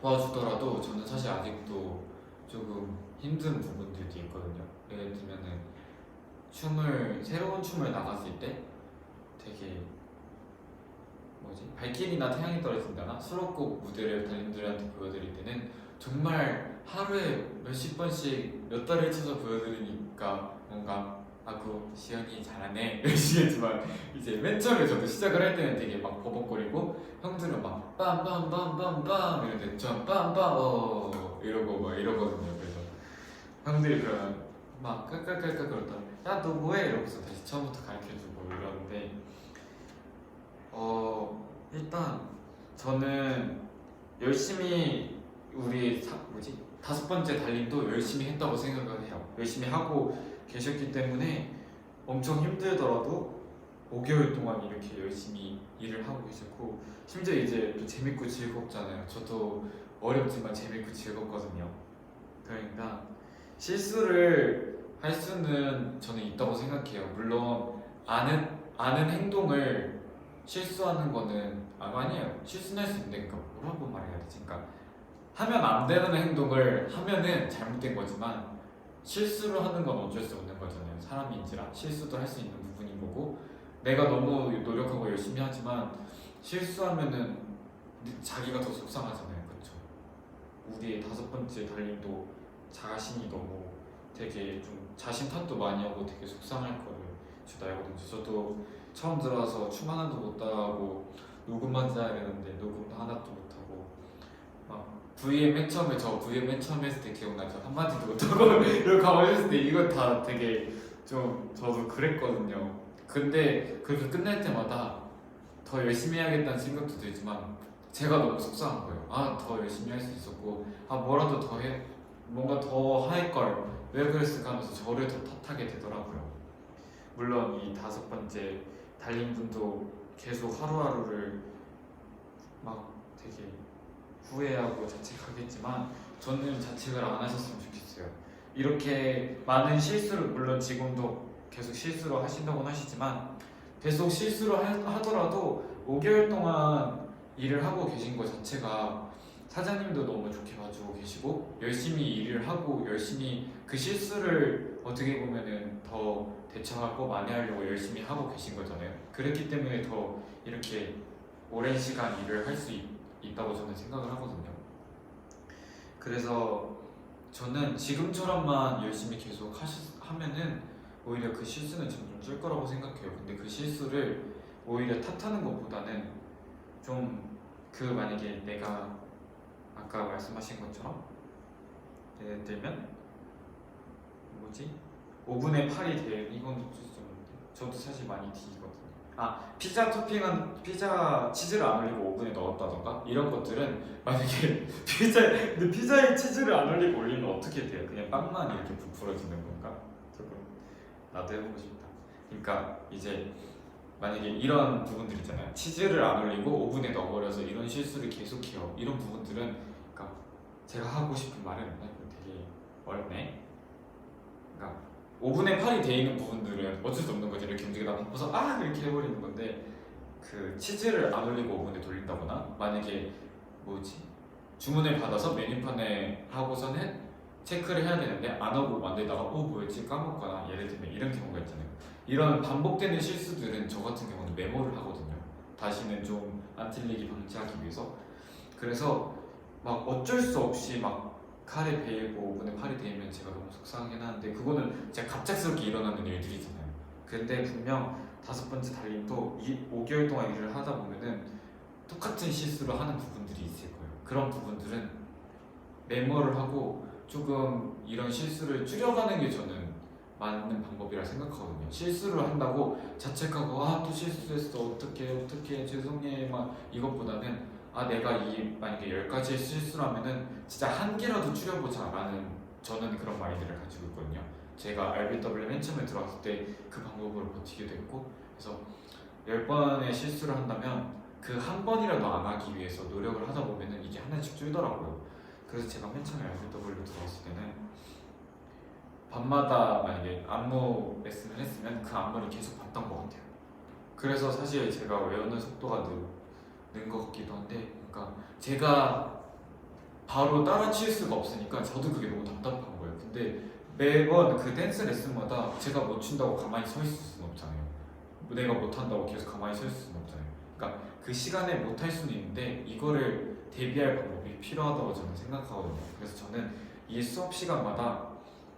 도와주더라도 저는 사실 아직도 조금 힘든 부분들도 있거든요. 예를 들면은 새로운 춤을 나갔을 때 되게 발길이나 태양이 떨어진다나 수록곡 무대를 달님들한테 보여드릴 때는 정말 하루에 몇십 번씩 몇 달을 쳐서 보여드리니까 뭔가 시연이 잘하네 이러시겠지만 이제 맨 처음에 저도 시작을 할 때는 되게 막 버벅거리고 형들은 막 빰빰빰빰빰 이러는데 전 빰빰 이러고 막 이러거든요. 그래서 형들이 그러면 막 깔깔깔깔 그러더라. 야 너 뭐해? 이러고서 다시 처음부터 가르쳐주고 이러는데 일단 저는 열심히 우리 5번째 달림도 열심히 했다고 생각을 해요. 열심히 하고 계셨기 때문에 엄청 힘들더라도 5개월 동안 이렇게 열심히 일을 하고 계셨고 심지어 이제 또 재밌고 즐겁잖아요. 저도 어렵지만 재밌고 즐겁거든요. 그러니까 실수를 할 수는 저는 있다고 생각해요. 물론 아는 행동을 실수하는 거는 아니에요. 실수는 할 수 있는데 그러니까 뭐라고 말해야 되지? 그러니까 하면 안 되는 행동을 하면은 잘못된 거지만 실수를 하는 건 어쩔 수 없는 거잖아요. 사람인지라 실수도 할 수 있는 부분인 거고 내가 너무 노력하고 열심히 하지만 실수하면은 자기가 더 속상하잖아요. 그렇죠? 우리의 5번째 달림도 자신이 너무 되게 좀 자신 탓도 많이 하고 되게 속상할 거를 저도 알거든요. 저도 처음 들어와서 춤 하나도 못 따라하고 녹음만 해야 되는데 녹음도 하나도 못 하고 막 VM 맨 처음에 저 VM 맨 처음 했을 때 기억나죠? 한마디도 못하고 이렇게 가만히 있을 때 이거 다 되게 좀 저도 그랬거든요. 근데 그렇게 끝날 때마다 더 열심히 해야겠다는 생각도 들지만 제가 너무 속상한 거예요. 아, 더 열심히 할 수 있었고 뭐라도 더 해, 뭔가 더 할 걸 왜 그랬을까 하면서 저를 더 탓하게 되더라고요. 물론 이 5번째 달린 분도 계속 하루하루를 막 되게 후회하고 자책하겠지만 저는 자책을 안 하셨으면 좋겠어요. 이렇게 많은 실수를 물론 지금도 계속 실수를 하신다고는 하시지만 계속 실수를 하더라도 5개월 동안 일을 하고 계신 것 자체가 사장님도 너무 좋게 봐주고 계시고 열심히 일을 하고 열심히 그 실수를 어떻게 보면은 더 대처하고 만회하려고 열심히 하고 계신 거잖아요. 그렇기 때문에 더 이렇게 오랜 시간 일을 할 수 있다고 저는 생각을 하거든요. 그래서 저는 지금처럼만 열심히 계속 하면은 오히려 그 실수는 점점 줄 거라고 생각해요. 근데 그 실수를 오히려 탓하는 것보다는 좀 만약에 내가 아까 말씀하신 것처럼 예를 들면 뭐지? 5분의 8이 될 이건 좀 저도 사실 많이 뒤거든요. 피자 토핑은 피자 치즈를 안 올리고 5분에 넣었다던가 이런 것들은 만약에 근데 피자에 치즈를 안 올리고 올리면 어떻게 돼요? 그냥 빵만 이렇게 부풀어지는 건가? 조금 나도 해보고 싶다. 그러니까 이제 만약에 이런 부분들 있잖아요. 치즈를 안 올리고 5분에 넣어버려서 이런 실수를 계속해요. 이런 부분들은 그러니까 제가 하고 싶은 말은 되게 어렵네. 그러니까 5분의 8이 돼 있는 부분들은 어쩔 수 없는 거죠. 이렇게 움직이다 바빠서 이렇게 해버리는 건데 그 치즈를 안 올리고 5분에 돌린다거나 만약에 주문을 받아서 메뉴판에 하고서는 체크를 해야 되는데 안 하고 만들다가 뭐였지 까먹거나 예를 들면 이런 경우가 있잖아요. 이런 반복되는 실수들은 저 같은 경우는 메모를 하거든요. 다시는 좀 안 틀리기 방지하기 위해서. 그래서 막 어쩔 수 없이 막 칼에 베이고 5분의 8이 되면 제가 너무 속상하긴 하는데 그거는 진짜 갑작스럽게 일어나는 일들이잖아요. 근데 분명 5번째 달림도 5개월 동안 일을 하다 보면은 똑같은 실수를 하는 부분들이 있을 거예요. 그런 부분들은 메모를 하고 조금 이런 실수를 줄여가는 게 저는 맞는 방법이라 생각하거든요. 실수를 한다고 자책하고 또 실수했어 어떡해 죄송해 막 이것보다는 내가 만약에 10가지의 실수라면은 진짜 한 개라도 줄여보자 라는 저는 그런 마인드를 가지고 있거든요. 제가 RBW 맨 처음에 들어왔을 때 그 방법으로 버티게 됐고 그래서 10번의 실수를 한다면 그 한 번이라도 안 하기 위해서 노력을 하다 보면은 이게 하나씩 줄더라고요. 그래서 제가 맨 처음에 RBW 들어왔을 때는 밤마다 만약에 안무 레슨을 했으면 그 안무를 계속 봤던 것 같아요. 그래서 사실 제가 외우는 속도가 는 것 같기도 한데 그러니까 제가 바로 따라칠 수가 없으니까 저도 그게 너무 답답한 거예요. 근데 매번 그 댄스 레슨마다 제가 못 춘다고 가만히 서 있을 수는 없잖아요. 내가 못한다고 계속 가만히 서 있을 수는 없잖아요. 그러니까 그 시간에 못할 수는 있는데 이거를 대비할 방법이 필요하다고 저는 생각하거든요. 그래서 저는 이 수업 시간마다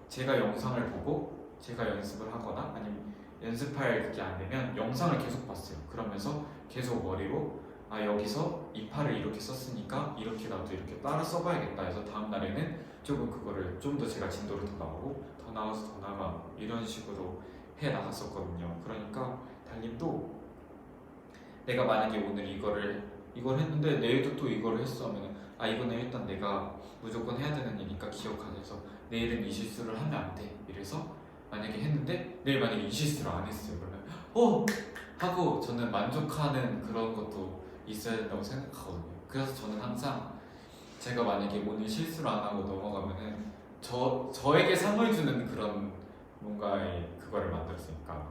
제가 영상을 보고 제가 연습을 하거나 아니면 연습할 그게 안 되면 영상을 계속 봤어요. 그러면서 계속 머리로 여기서 이 팔을 이렇게 썼으니까 이렇게 나도 이렇게 따라 써봐야겠다 해서 다음 날에는 조금 그거를 좀 더 제가 진도를 더 나가고 더 나가서 더 나가 이런 식으로 해 나갔었거든요. 그러니까 달님도 내가 만약에 오늘 이걸 했는데 내일도 또 이걸 했어 하면은 이거는 일단 내가 무조건 해야 되는 일이니까 기억하면서 내일은 이 실수를 하면 안 돼 이래서 만약에 했는데 내일 만약에 이 실수를 안 했어요 그러면 하고 저는 만족하는 그런 것도 있어야 된다고 생각하거든요. 그래서 저는 항상 제가 만약에 오늘 실수를 안 하고 넘어가면은 저에게 상을 주는 그런 뭔가의 그거를 만들었으니까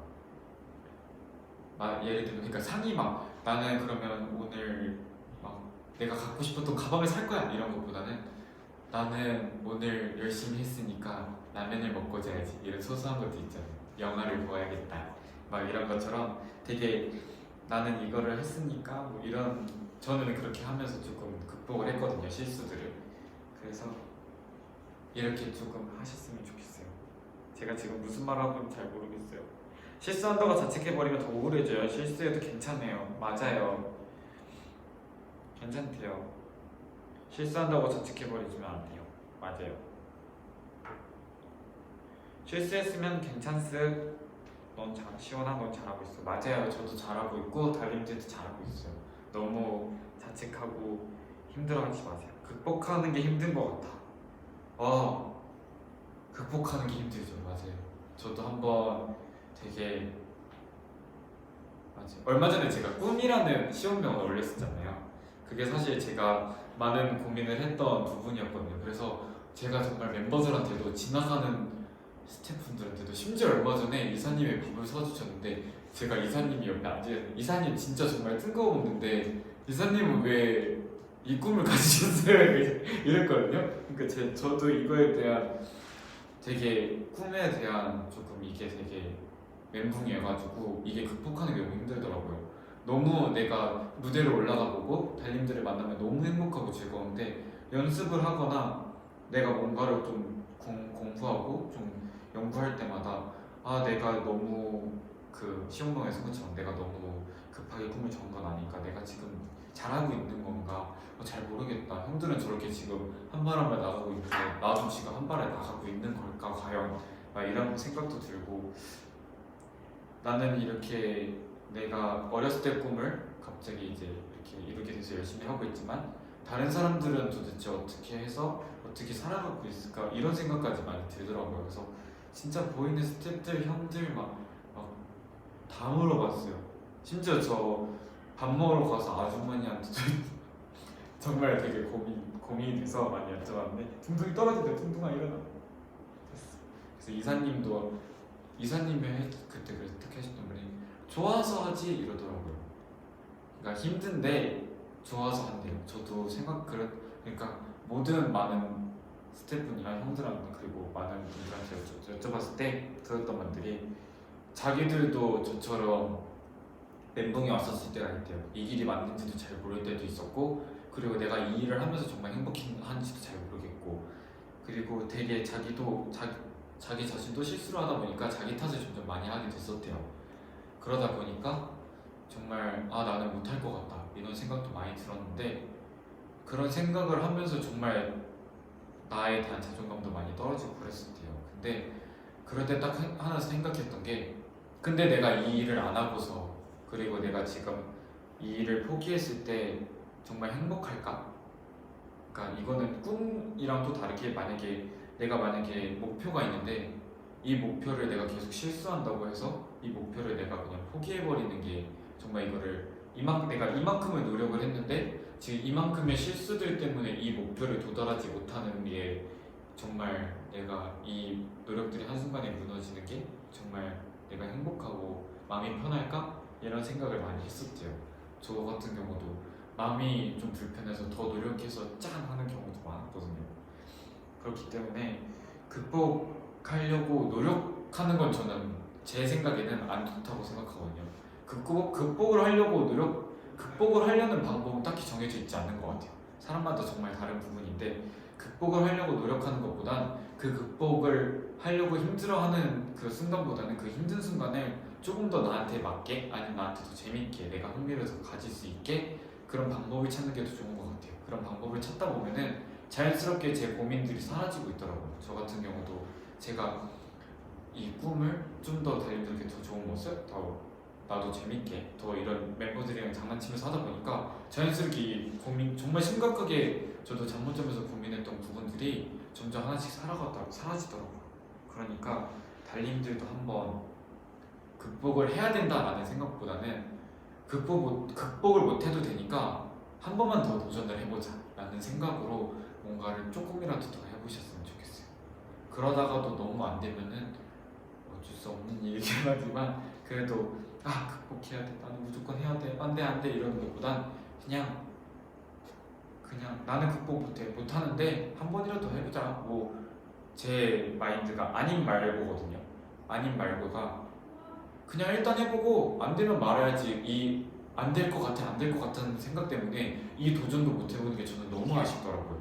예를 들면 그러니까 상이 막 나는 그러면 오늘 막 내가 갖고 싶었던 가방을 살 거야 이런 것보다는 나는 오늘 열심히 했으니까 라면을 먹고 자야지 이런 소소한 것도 있잖아요. 영화를 보아야겠다 막 이런 것처럼 되게 나는 이거를 했으니까 뭐 이런 저는 그렇게 하면서 조금 극복을 했거든요 실수들을. 그래서 이렇게 조금 하셨으면 좋겠어요. 제가 지금 무슨 말 하고 있는지 잘 모르겠어요. 실수한다고 자책해버리면 더 우울해져요. 실수해도 괜찮아요. 맞아요. 괜찮대요. 실수한다고 자책해버리지면 안 돼요. 맞아요. 실수했으면 괜찮습. 넌 시원한 건 잘하고 있어. 맞아요. 저도 잘하고 있고 달님들도 잘하고 있어요. 너무 자책하고 힘들어하지 마세요. 극복하는 게 힘든 것 같아. 극복하는 게 힘들죠. 맞아요. 저도 한번 되게 맞아요. 얼마 전에 제가 꿈이라는 시험명을 올렸었잖아요. 그게 사실 제가 많은 고민을 했던 부분이었거든요. 그래서 제가 정말 멤버들한테도 지나가는 스태프분들한테도 심지어 얼마 전에 이사님의 밥을 사주셨는데 제가 이사님이 옆에 앉아있는데 이사님 진짜 정말 뜬금없는데 이사님은 왜 이 꿈을 가지셨어요? 이랬거든요. 그러니까 저도 이거에 대한 되게 꿈에 대한 조금 이게 되게 멘붕이어가지고 이게 극복하는 게 너무 힘들더라고요. 너무 내가 무대로 올라가 보고 달님들을 만나면 너무 행복하고 즐거운데 연습을 하거나 내가 뭔가를 좀 공부하고 좀 연구할 때마다 내가 너무 그 시험방에 쓴 것처럼 내가 너무 급하게 꿈을 정한 건 아닌가, 내가 지금 잘하고 있는 건가 잘 모르겠다. 형들은 저렇게 지금 한 발 한 발 나가고 있는데 나도 지금 한 발에 나가고 있는 걸까 과연, 이런 생각도 들고 나는 이렇게 내가 어렸을 때 꿈을 갑자기 이제 이렇게 이루게 돼서 열심히 하고 있지만 다른 사람들은 도대체 어떻게 해서 어떻게 살아가고 있을까 이런 생각까지 많이 들더라고요. 그래서 진짜 보이는 스태프들 형들 막 다 물어봤어요. 심지어 저 밥 먹으러 가서 아주머니한테 정말 되게 고민이 돼서 많이 여쭤봤는데 둥둥이 떨어진대. 둥둥아 일어나. 그래서 이사님이 그때 그래서 특히 하셨던 분이 좋아서 하지 이러더라고요. 그러니까 힘든데 좋아서 한대요. 저도 그러니까 모든 많은 스태프분이랑 형들한테 그리고 많은 분들한테 여쭤봤을 때 들었던 분들이 자기들도 저처럼 멘붕이 왔었을 때가 있대요. 이 길이 맞는지도 잘 모를 때도 있었고 그리고 내가 이 일을 하면서 정말 행복한지도 잘 모르겠고 그리고 되게 자기 자신도 실수를 하다 보니까 자기 탓을 점점 많이 하게 됐었대요. 그러다 보니까 정말 나는 못할 것 같다 이런 생각도 많이 들었는데 그런 생각을 하면서 정말 나에 대한 자존감도 많이 떨어지고 그랬었대요. 근데 그럴 때 딱 하나 생각했던 게 근데 내가 이 일을 안 하고서 그리고 내가 지금 이 일을 포기했을 때 정말 행복할까? 그러니까 이거는 꿈이랑 또 다르게 내가 만약에 목표가 있는데 이 목표를 내가 계속 실수한다고 해서 이 목표를 내가 그냥 포기해버리는 게 정말 내가 이만큼의 노력을 했는데 지금 이만큼의 실수들 때문에 이 목표를 도달하지 못하는 게 정말 내가 이 노력들이 한순간에 무너지는 게 정말 내가 행복하고 마음이 편할까? 이런 생각을 많이 했었대요. 저 같은 경우도 마음이 좀 불편해서 더 노력해서 짠 하는 경우도 많았거든요. 그렇기 때문에 극복하려고 노력하는 건 저는 제 생각에는 안 좋다고 생각하거든요. 극복을 하려는 방법은 딱히 정해져 있지 않는 것 같아요. 사람마다 정말 다른 부분인데 극복을 하려고 노력하는 것보단 그 극복을 하려고 힘들어하는 그 순간보다는 그 힘든 순간을 조금 더 나한테 맞게 아니면 나한테 더 재밌게 내가 흥미를 더 가질 수 있게 그런 방법을 찾는 게 더 좋은 것 같아요. 그런 방법을 찾다 보면은 자연스럽게 제 고민들이 사라지고 있더라고요. 저 같은 경우도 제가 이 꿈을 좀 더 달님들께 더 좋은 모습, 더 나도 재밌게 더 이런 멤버들이랑 장난치면서 하다 보니까 자연스럽게 이 고민 정말 심각하게 저도 잠 못 자면서 고민했던 부분들이 점점 하나씩 사라지더라고요. 그러니까 달님들도 한번 극복을 해야 된다라는 생각보다는 극복을 못해도 되니까 한 번만 더 도전을 해보자 라는 생각으로 뭔가를 조금이라도 더 해보셨으면 좋겠어요. 그러다가도 너무 안 되면은 어쩔 수 없는 일이긴 하지만 그래도 극복해야 돼, 나는 무조건 해야 돼, 안돼 이러는 것보단 그냥 나는 극복 못하는데 한 번이라도 해보자. 뭐 제 마인드가 아님 말고거든요. 아님 말고가 그냥 일단 해보고 안 되면 말아야지. 이 안 될 것 같아, 안 될 것 같다는 생각 때문에 이 도전도 못 해보는 게 저는 너무 아쉽더라고요.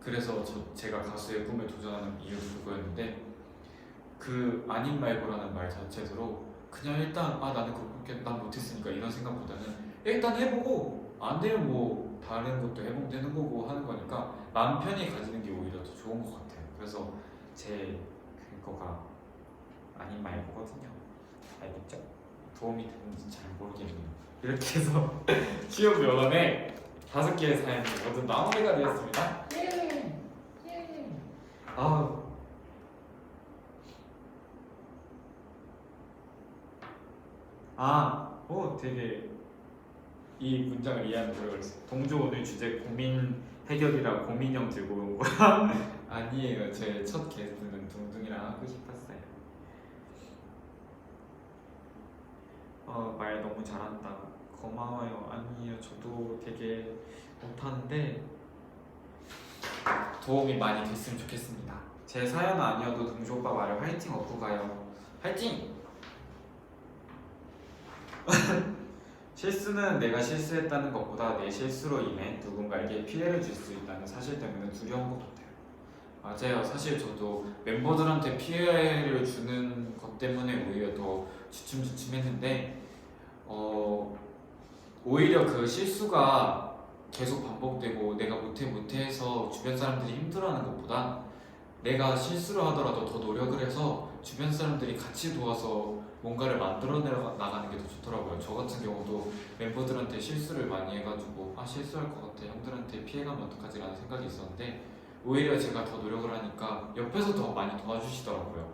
그래서 제가 가수의 꿈에 도전하는 이유도 그거였는데, 그 아님 말고라는 말 자체로 그냥 일단 나는 그렇게 난 못했으니까 이런 생각보다는 일단 해보고 안 되면 뭐 다른 것도 해보면 되는 거고 하는 거니까 마음 편히 가지는 게 오히려 더 좋은 것 같아요. 그래서 제 그거가 아님 말고거든요. 알겠죠? 도움이 되는지 잘 모르겠네요. 이렇게 해서 취업 면허의 5개의 사연이 모두 마무리가 되었습니다. 예! 예! 되게 이 문장을 이해하는 노력을 했어요. 동조 오늘 주제 고민 해결이라 고민형 들고 온 거야? 아니에요. 제 첫 게스트는 둥둥이랑 하고 싶었어요. 말 너무 잘한다. 고마워요. 아니에요. 저도 되게 못하는데 도움이 많이 됐으면 좋겠습니다. 제 사연 아니어도 동조 오빠 말을 화이팅 얻고 가요. 화이팅! 실수는 내가 실수했다는 것보다 내 실수로 인해 누군가에게 피해를 줄 수 있다는 사실 때문에 두려운 것 같아요. 맞아요. 사실 저도 멤버들한테 피해를 주는 것 때문에 오히려 더 주춤주춤했는데 오히려 그 실수가 계속 반복되고 내가 못해서 주변 사람들이 힘들어하는 것보다 내가 실수를 하더라도 더 노력을 해서 주변 사람들이 같이 도와서 뭔가를 만들어 나가는 게 더 좋더라고요. 저 같은 경우도 멤버들한테 실수를 많이 해가지고 실수할 것 같아, 형들한테 피해가면 어떡하지 라는 생각이 있었는데 오히려 제가 더 노력을 하니까 옆에서 더 많이 도와주시더라고요.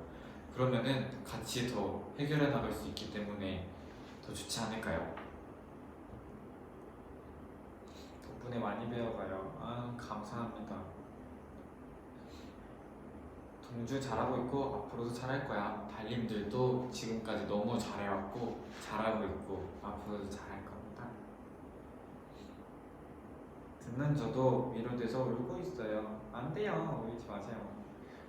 그러면은 같이 더 해결해 나갈 수 있기 때문에 더 좋지 않을까요? 덕분에 많이 배워가요. 감사합니다. 동주 잘하고 있고 앞으로도 잘할 거야. 달님들도 지금까지 너무 잘해왔고 잘하고 있고 앞으로도 잘할 겁니다. 듣는 저도 위로돼서 울고 있어요. 안 돼요. 울지 마세요.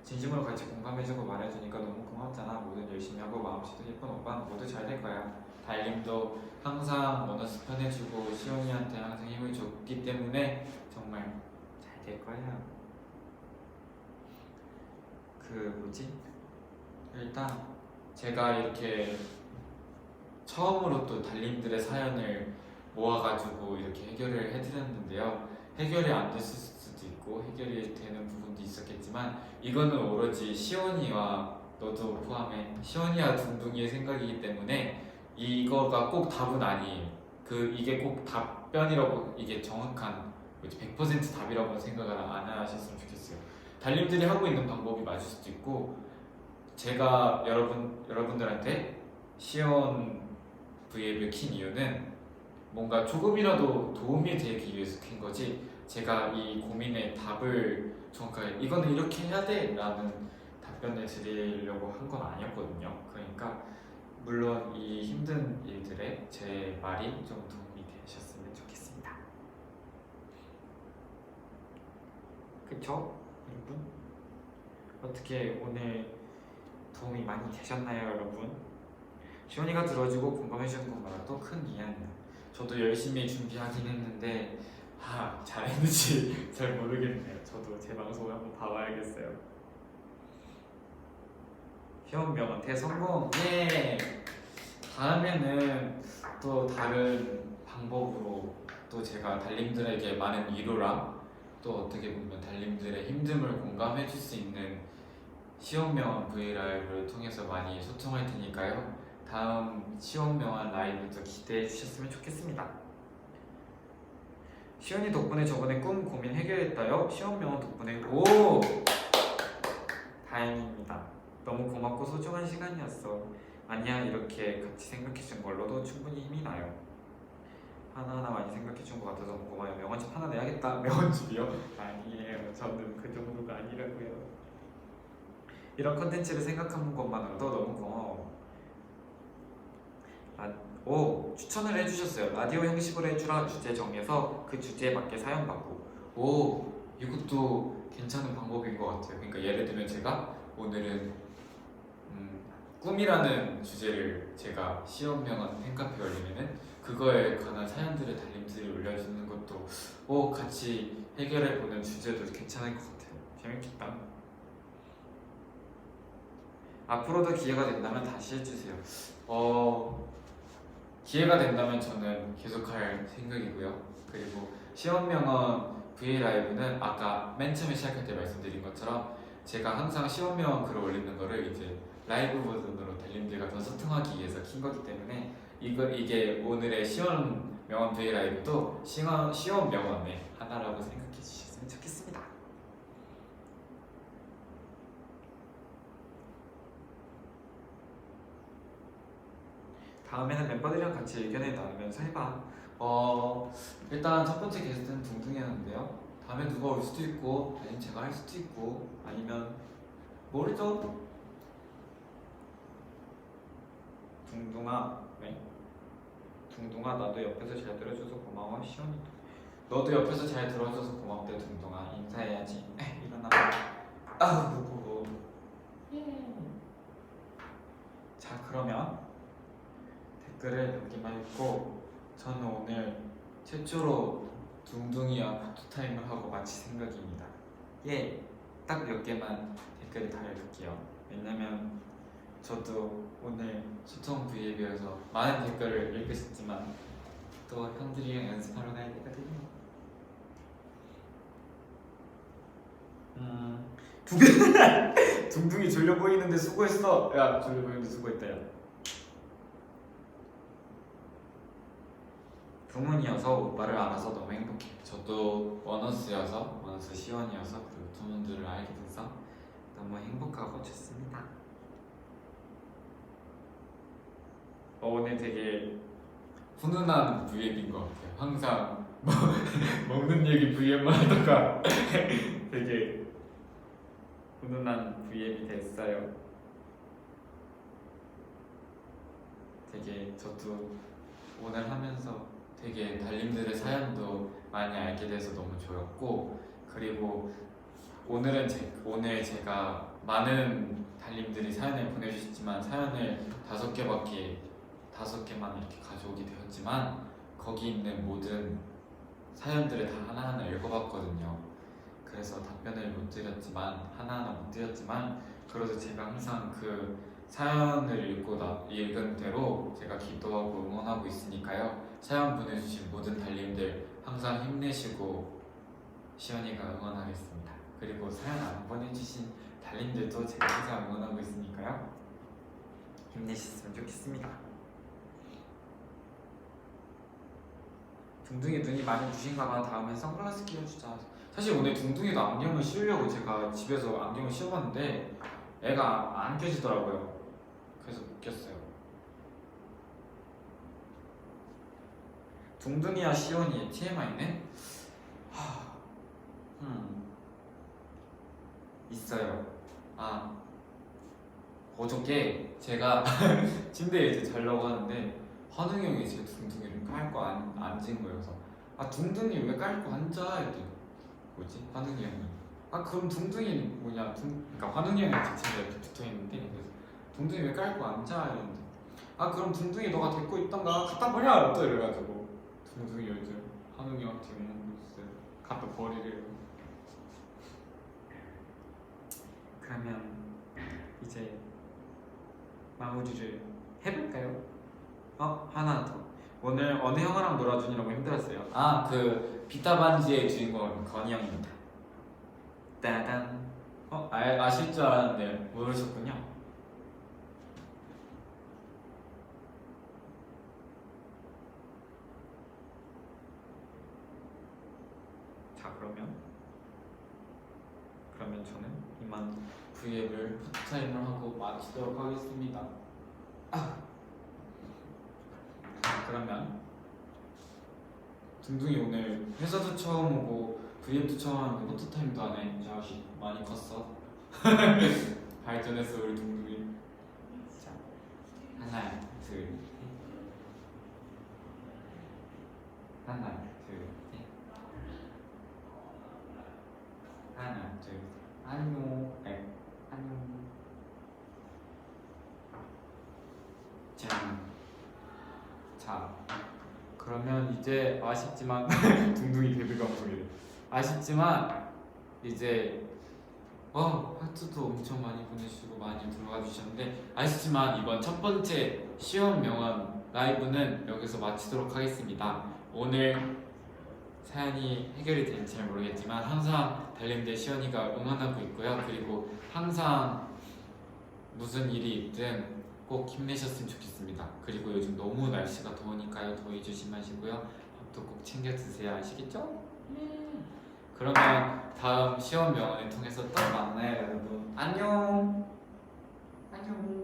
진심으로 같이 공감해주고 말해주니까 너무 고맙잖아. 뭐든 열심히 하고 마음씨도 예쁜 오빠 모두 잘 될 거야. 달님도 항상 원어스 편해주고 시온이한테 항상 힘을 줬기 때문에 정말 잘 될 거야. 일단 제가 이렇게 처음으로 또 달님들의 사연을 모아가지고 이렇게 해결을 해드렸는데요. 해결이 안 됐을 수도 있고 해결이 되는 부분도 있었겠지만 이거는 오로지 시온이와 너도 포함해 시온이와 둥둥이의 생각이기 때문에 이거가 꼭 답은 아니에요. 이게 꼭 답변이라고 이게 정확한 100% 답이라고 생각을 안 하셨으면 좋겠어요. 달님들이 하고 있는 방법이 맞을 수도 있고 제가 여러분들한테 시온 V앱을 킨 이유는 뭔가 조금이라도 도움이 되기 위해서 킨 거지 제가 이 고민의 답을 정확하게 이거는 이렇게 해야 돼 라는 답변을 드리려고 한 건 아니었거든요. 그러니까 물론 이 힘든 일들에 제 말이 좀 도움이 되셨으면 좋겠습니다. 그쵸? 여러분? 어떻게 오늘 도움이 많이 되셨나요 여러분? 시온이가 들어주고 공감해주는 것만으로도 큰 이해입니다. 저도 열심히 준비하긴 했는데 잘했는지 잘 모르겠네요. 저도 제 방송을 한번 봐봐야겠어요. 시온 명언 대성공! 예! 다음에는 또 다른 방법으로 또 제가 달님들에게 많은 위로랑 또 어떻게 보면 달님들의 힘듦을 공감해줄 수 있는 시온명언 브이라이브를 통해서 많이 소통할 테니까요. 다음 시온명언 라이브도 기대해 주셨으면 좋겠습니다. 시온이 덕분에 저번에 꿈 고민 해결했다요. 시온명언 덕분에 다행입니다. 너무 고맙고 소중한 시간이었어. 아니야 이렇게 같이 생각해준 걸로도 충분히 힘이 나요. 하나하나 많이 생각해준 것 같아서 너무 고마워요. 명언집 하나 내야겠다. 명언집이요? 아니에요. 저는 그 정도가 아니라고요. 이런 컨텐츠를 생각한 것만으로도 너무 고마워. 오, 추천을 해주셨어요. 라디오 형식으로 해주라 주제 정해서 그 주제에 맞게 사연 받고. 오, 이것도 괜찮은 방법인 것 같아요. 그러니까 예를 들면 제가 오늘은 꿈이라는 주제를 제가 시험명한 팬카페에 올리면은 그거에 관한 사연들을 달림들을 올려주는 것도 같이 해결해보는 주제도 괜찮을 것 같아요. 재밌겠다. 앞으로도 기회가 된다면 다시 해주세요. 기회가 된다면 저는 계속할 생각이고요. 그리고 시험명언 VA 라이브는 아까 맨 처음에 시작할 때 말씀드린 것처럼 제가 항상 시험명언 글을 올리는 거를 이제 라이브 버전으로 달님들과 더 소통하기 위해서 킨 거기 때문에 이게 오늘의 시험명언 VA 라이브도 시험명언의 하나라고 생각해 주셨으면 좋겠습니다. 다음에는 멤버들이랑 같이 의견을 나누면서 해봐. 일단 첫 번째 게스트는 둥둥이었는데요. 다음에 누가 올 수도 있고 아니면 제가 할 수도 있고 아니면 모르죠. 둥둥아, 네? 둥둥아 나도 옆에서 잘 들어줘서 고마워. 시원이도 너도 옆에서 잘 들어줘서 고맙대. 둥둥아 인사해야지. 일어나. 아우. 자 그러면 댓글을 몇 개만 읽고 저는 오늘 최초로 둥둥이와 포토타임을 하고 마칠 생각입니다. 딱 몇 개만 댓글을 다 읽을게요. 왜냐면 저도 오늘 소통 V앱이어서 많은 댓글을 읽고 싶지만 또 형들이랑 연습하러 가야 되거든요. 둥둥이 졸려 보이는데 수고했어. 야 졸려 보이는데 수고했다. 야. 부문이어서 오빠를 알아서 너무 행복해. 저도 원어스 시원이어서 그리고 두 분들을 알게 돼서 너무 행복하고 좋습니다. 오늘 되게 훈훈한 V앱인 것 같아요. 항상 먹는 얘기 V앱만 하다가 되게 훈훈한 V앱이 됐어요. 되게 저도 오늘 하면서 되게 달님들의 사연도 많이 알게 돼서 너무 좋았고, 그리고 오늘 제가 많은 달님들이 사연을 보내주셨지만 사연을 5개만 이렇게 가져오게 되었지만 거기 있는 모든 사연들을 다 하나하나 읽어봤거든요. 그래서 답변을 못 드렸지만 하나하나 못 드렸지만 그래도 제가 항상 그 사연을 읽은 대로 제가 기도하고 응원하고 있으니까요. 사연 보내주신 모든 달님들 항상 힘내시고 시연이가 응원하겠습니다. 그리고 사연 안 보내주신 달님들도 제가 항상 응원하고 있으니까요. 힘내셨으면 좋겠습니다. 둥둥이 눈이 많이 부신가봐. 다음엔 선글라스 끼워주자. 사실 오늘 둥둥이도 안경을 씌우려고 제가 집에서 안경을 씌워봤는데 애가 안 껴지더라고요. 그래서 웃겼어요. 둥둥이와 시온이의 TMI는 있어요. 어저께 제가 침대에 이제 자려고 하는데 환웅이 형이 제 둥둥이를 깔고 앉은 거여서 둥둥이 왜 깔고 앉아? 이랬더니 뭐지? 환웅이 형이 그럼 둥둥이는 뭐냐? 그러니까 환웅이 형이 제 침대에 이렇게 붙어있는데 그래서 둥둥이 왜 깔고 앉아? 이랬는데 그럼 둥둥이 너가 데리고 있던가 갖다 버려! 또 이래가지고 둥둥이 요즘 환웅이 형한테 욕먹고 있어요. 갖다 버리래요. 그러면 이제 마무리를 해볼까요? 하나 더. 오늘 어느 형아랑 놀아주느라고 힘들었어요. 그 비타 반지의 주인공은 건이 형입니다. 따단. 아실 줄 알았는데 모르셨군요. 자 그러면 저는 이만 V앱을 포토타임을 하고 마치도록 하겠습니다. 그러면 둥둥이 오늘 회사도 처음 오고 V앱도 처음 하는데 포토타임도 안 해. 자식 많이 컸어. 발전했어 우리 둥둥이. 자 하나 둘 하나, 둘, 셋. 하나, 둘, 셋. 안녕. 네, 안녕. 자, 그러면 이제 아쉽지만 둥둥이 베비 감독이래. 아쉽지만 이제 하트도 엄청 많이 보내주시고 많이 들어와 주셨는데 아쉽지만 이번 첫 번째 시험 명언 라이브는 여기서 마치도록 하겠습니다. 오늘 사연이 해결이 될지는 모르겠지만 항상 달림대 시연이가 응원하고 있고요. 그리고 항상 무슨 일이 있든 꼭 힘내셨으면 좋겠습니다. 그리고 요즘 너무 날씨가 더우니까요. 더위 조심하시고요. 밥도 꼭 챙겨 드세요. 아시겠죠? 그러면 다음 시험 명언을 통해서 또 만나요, 여러분. 안녕. 안녕.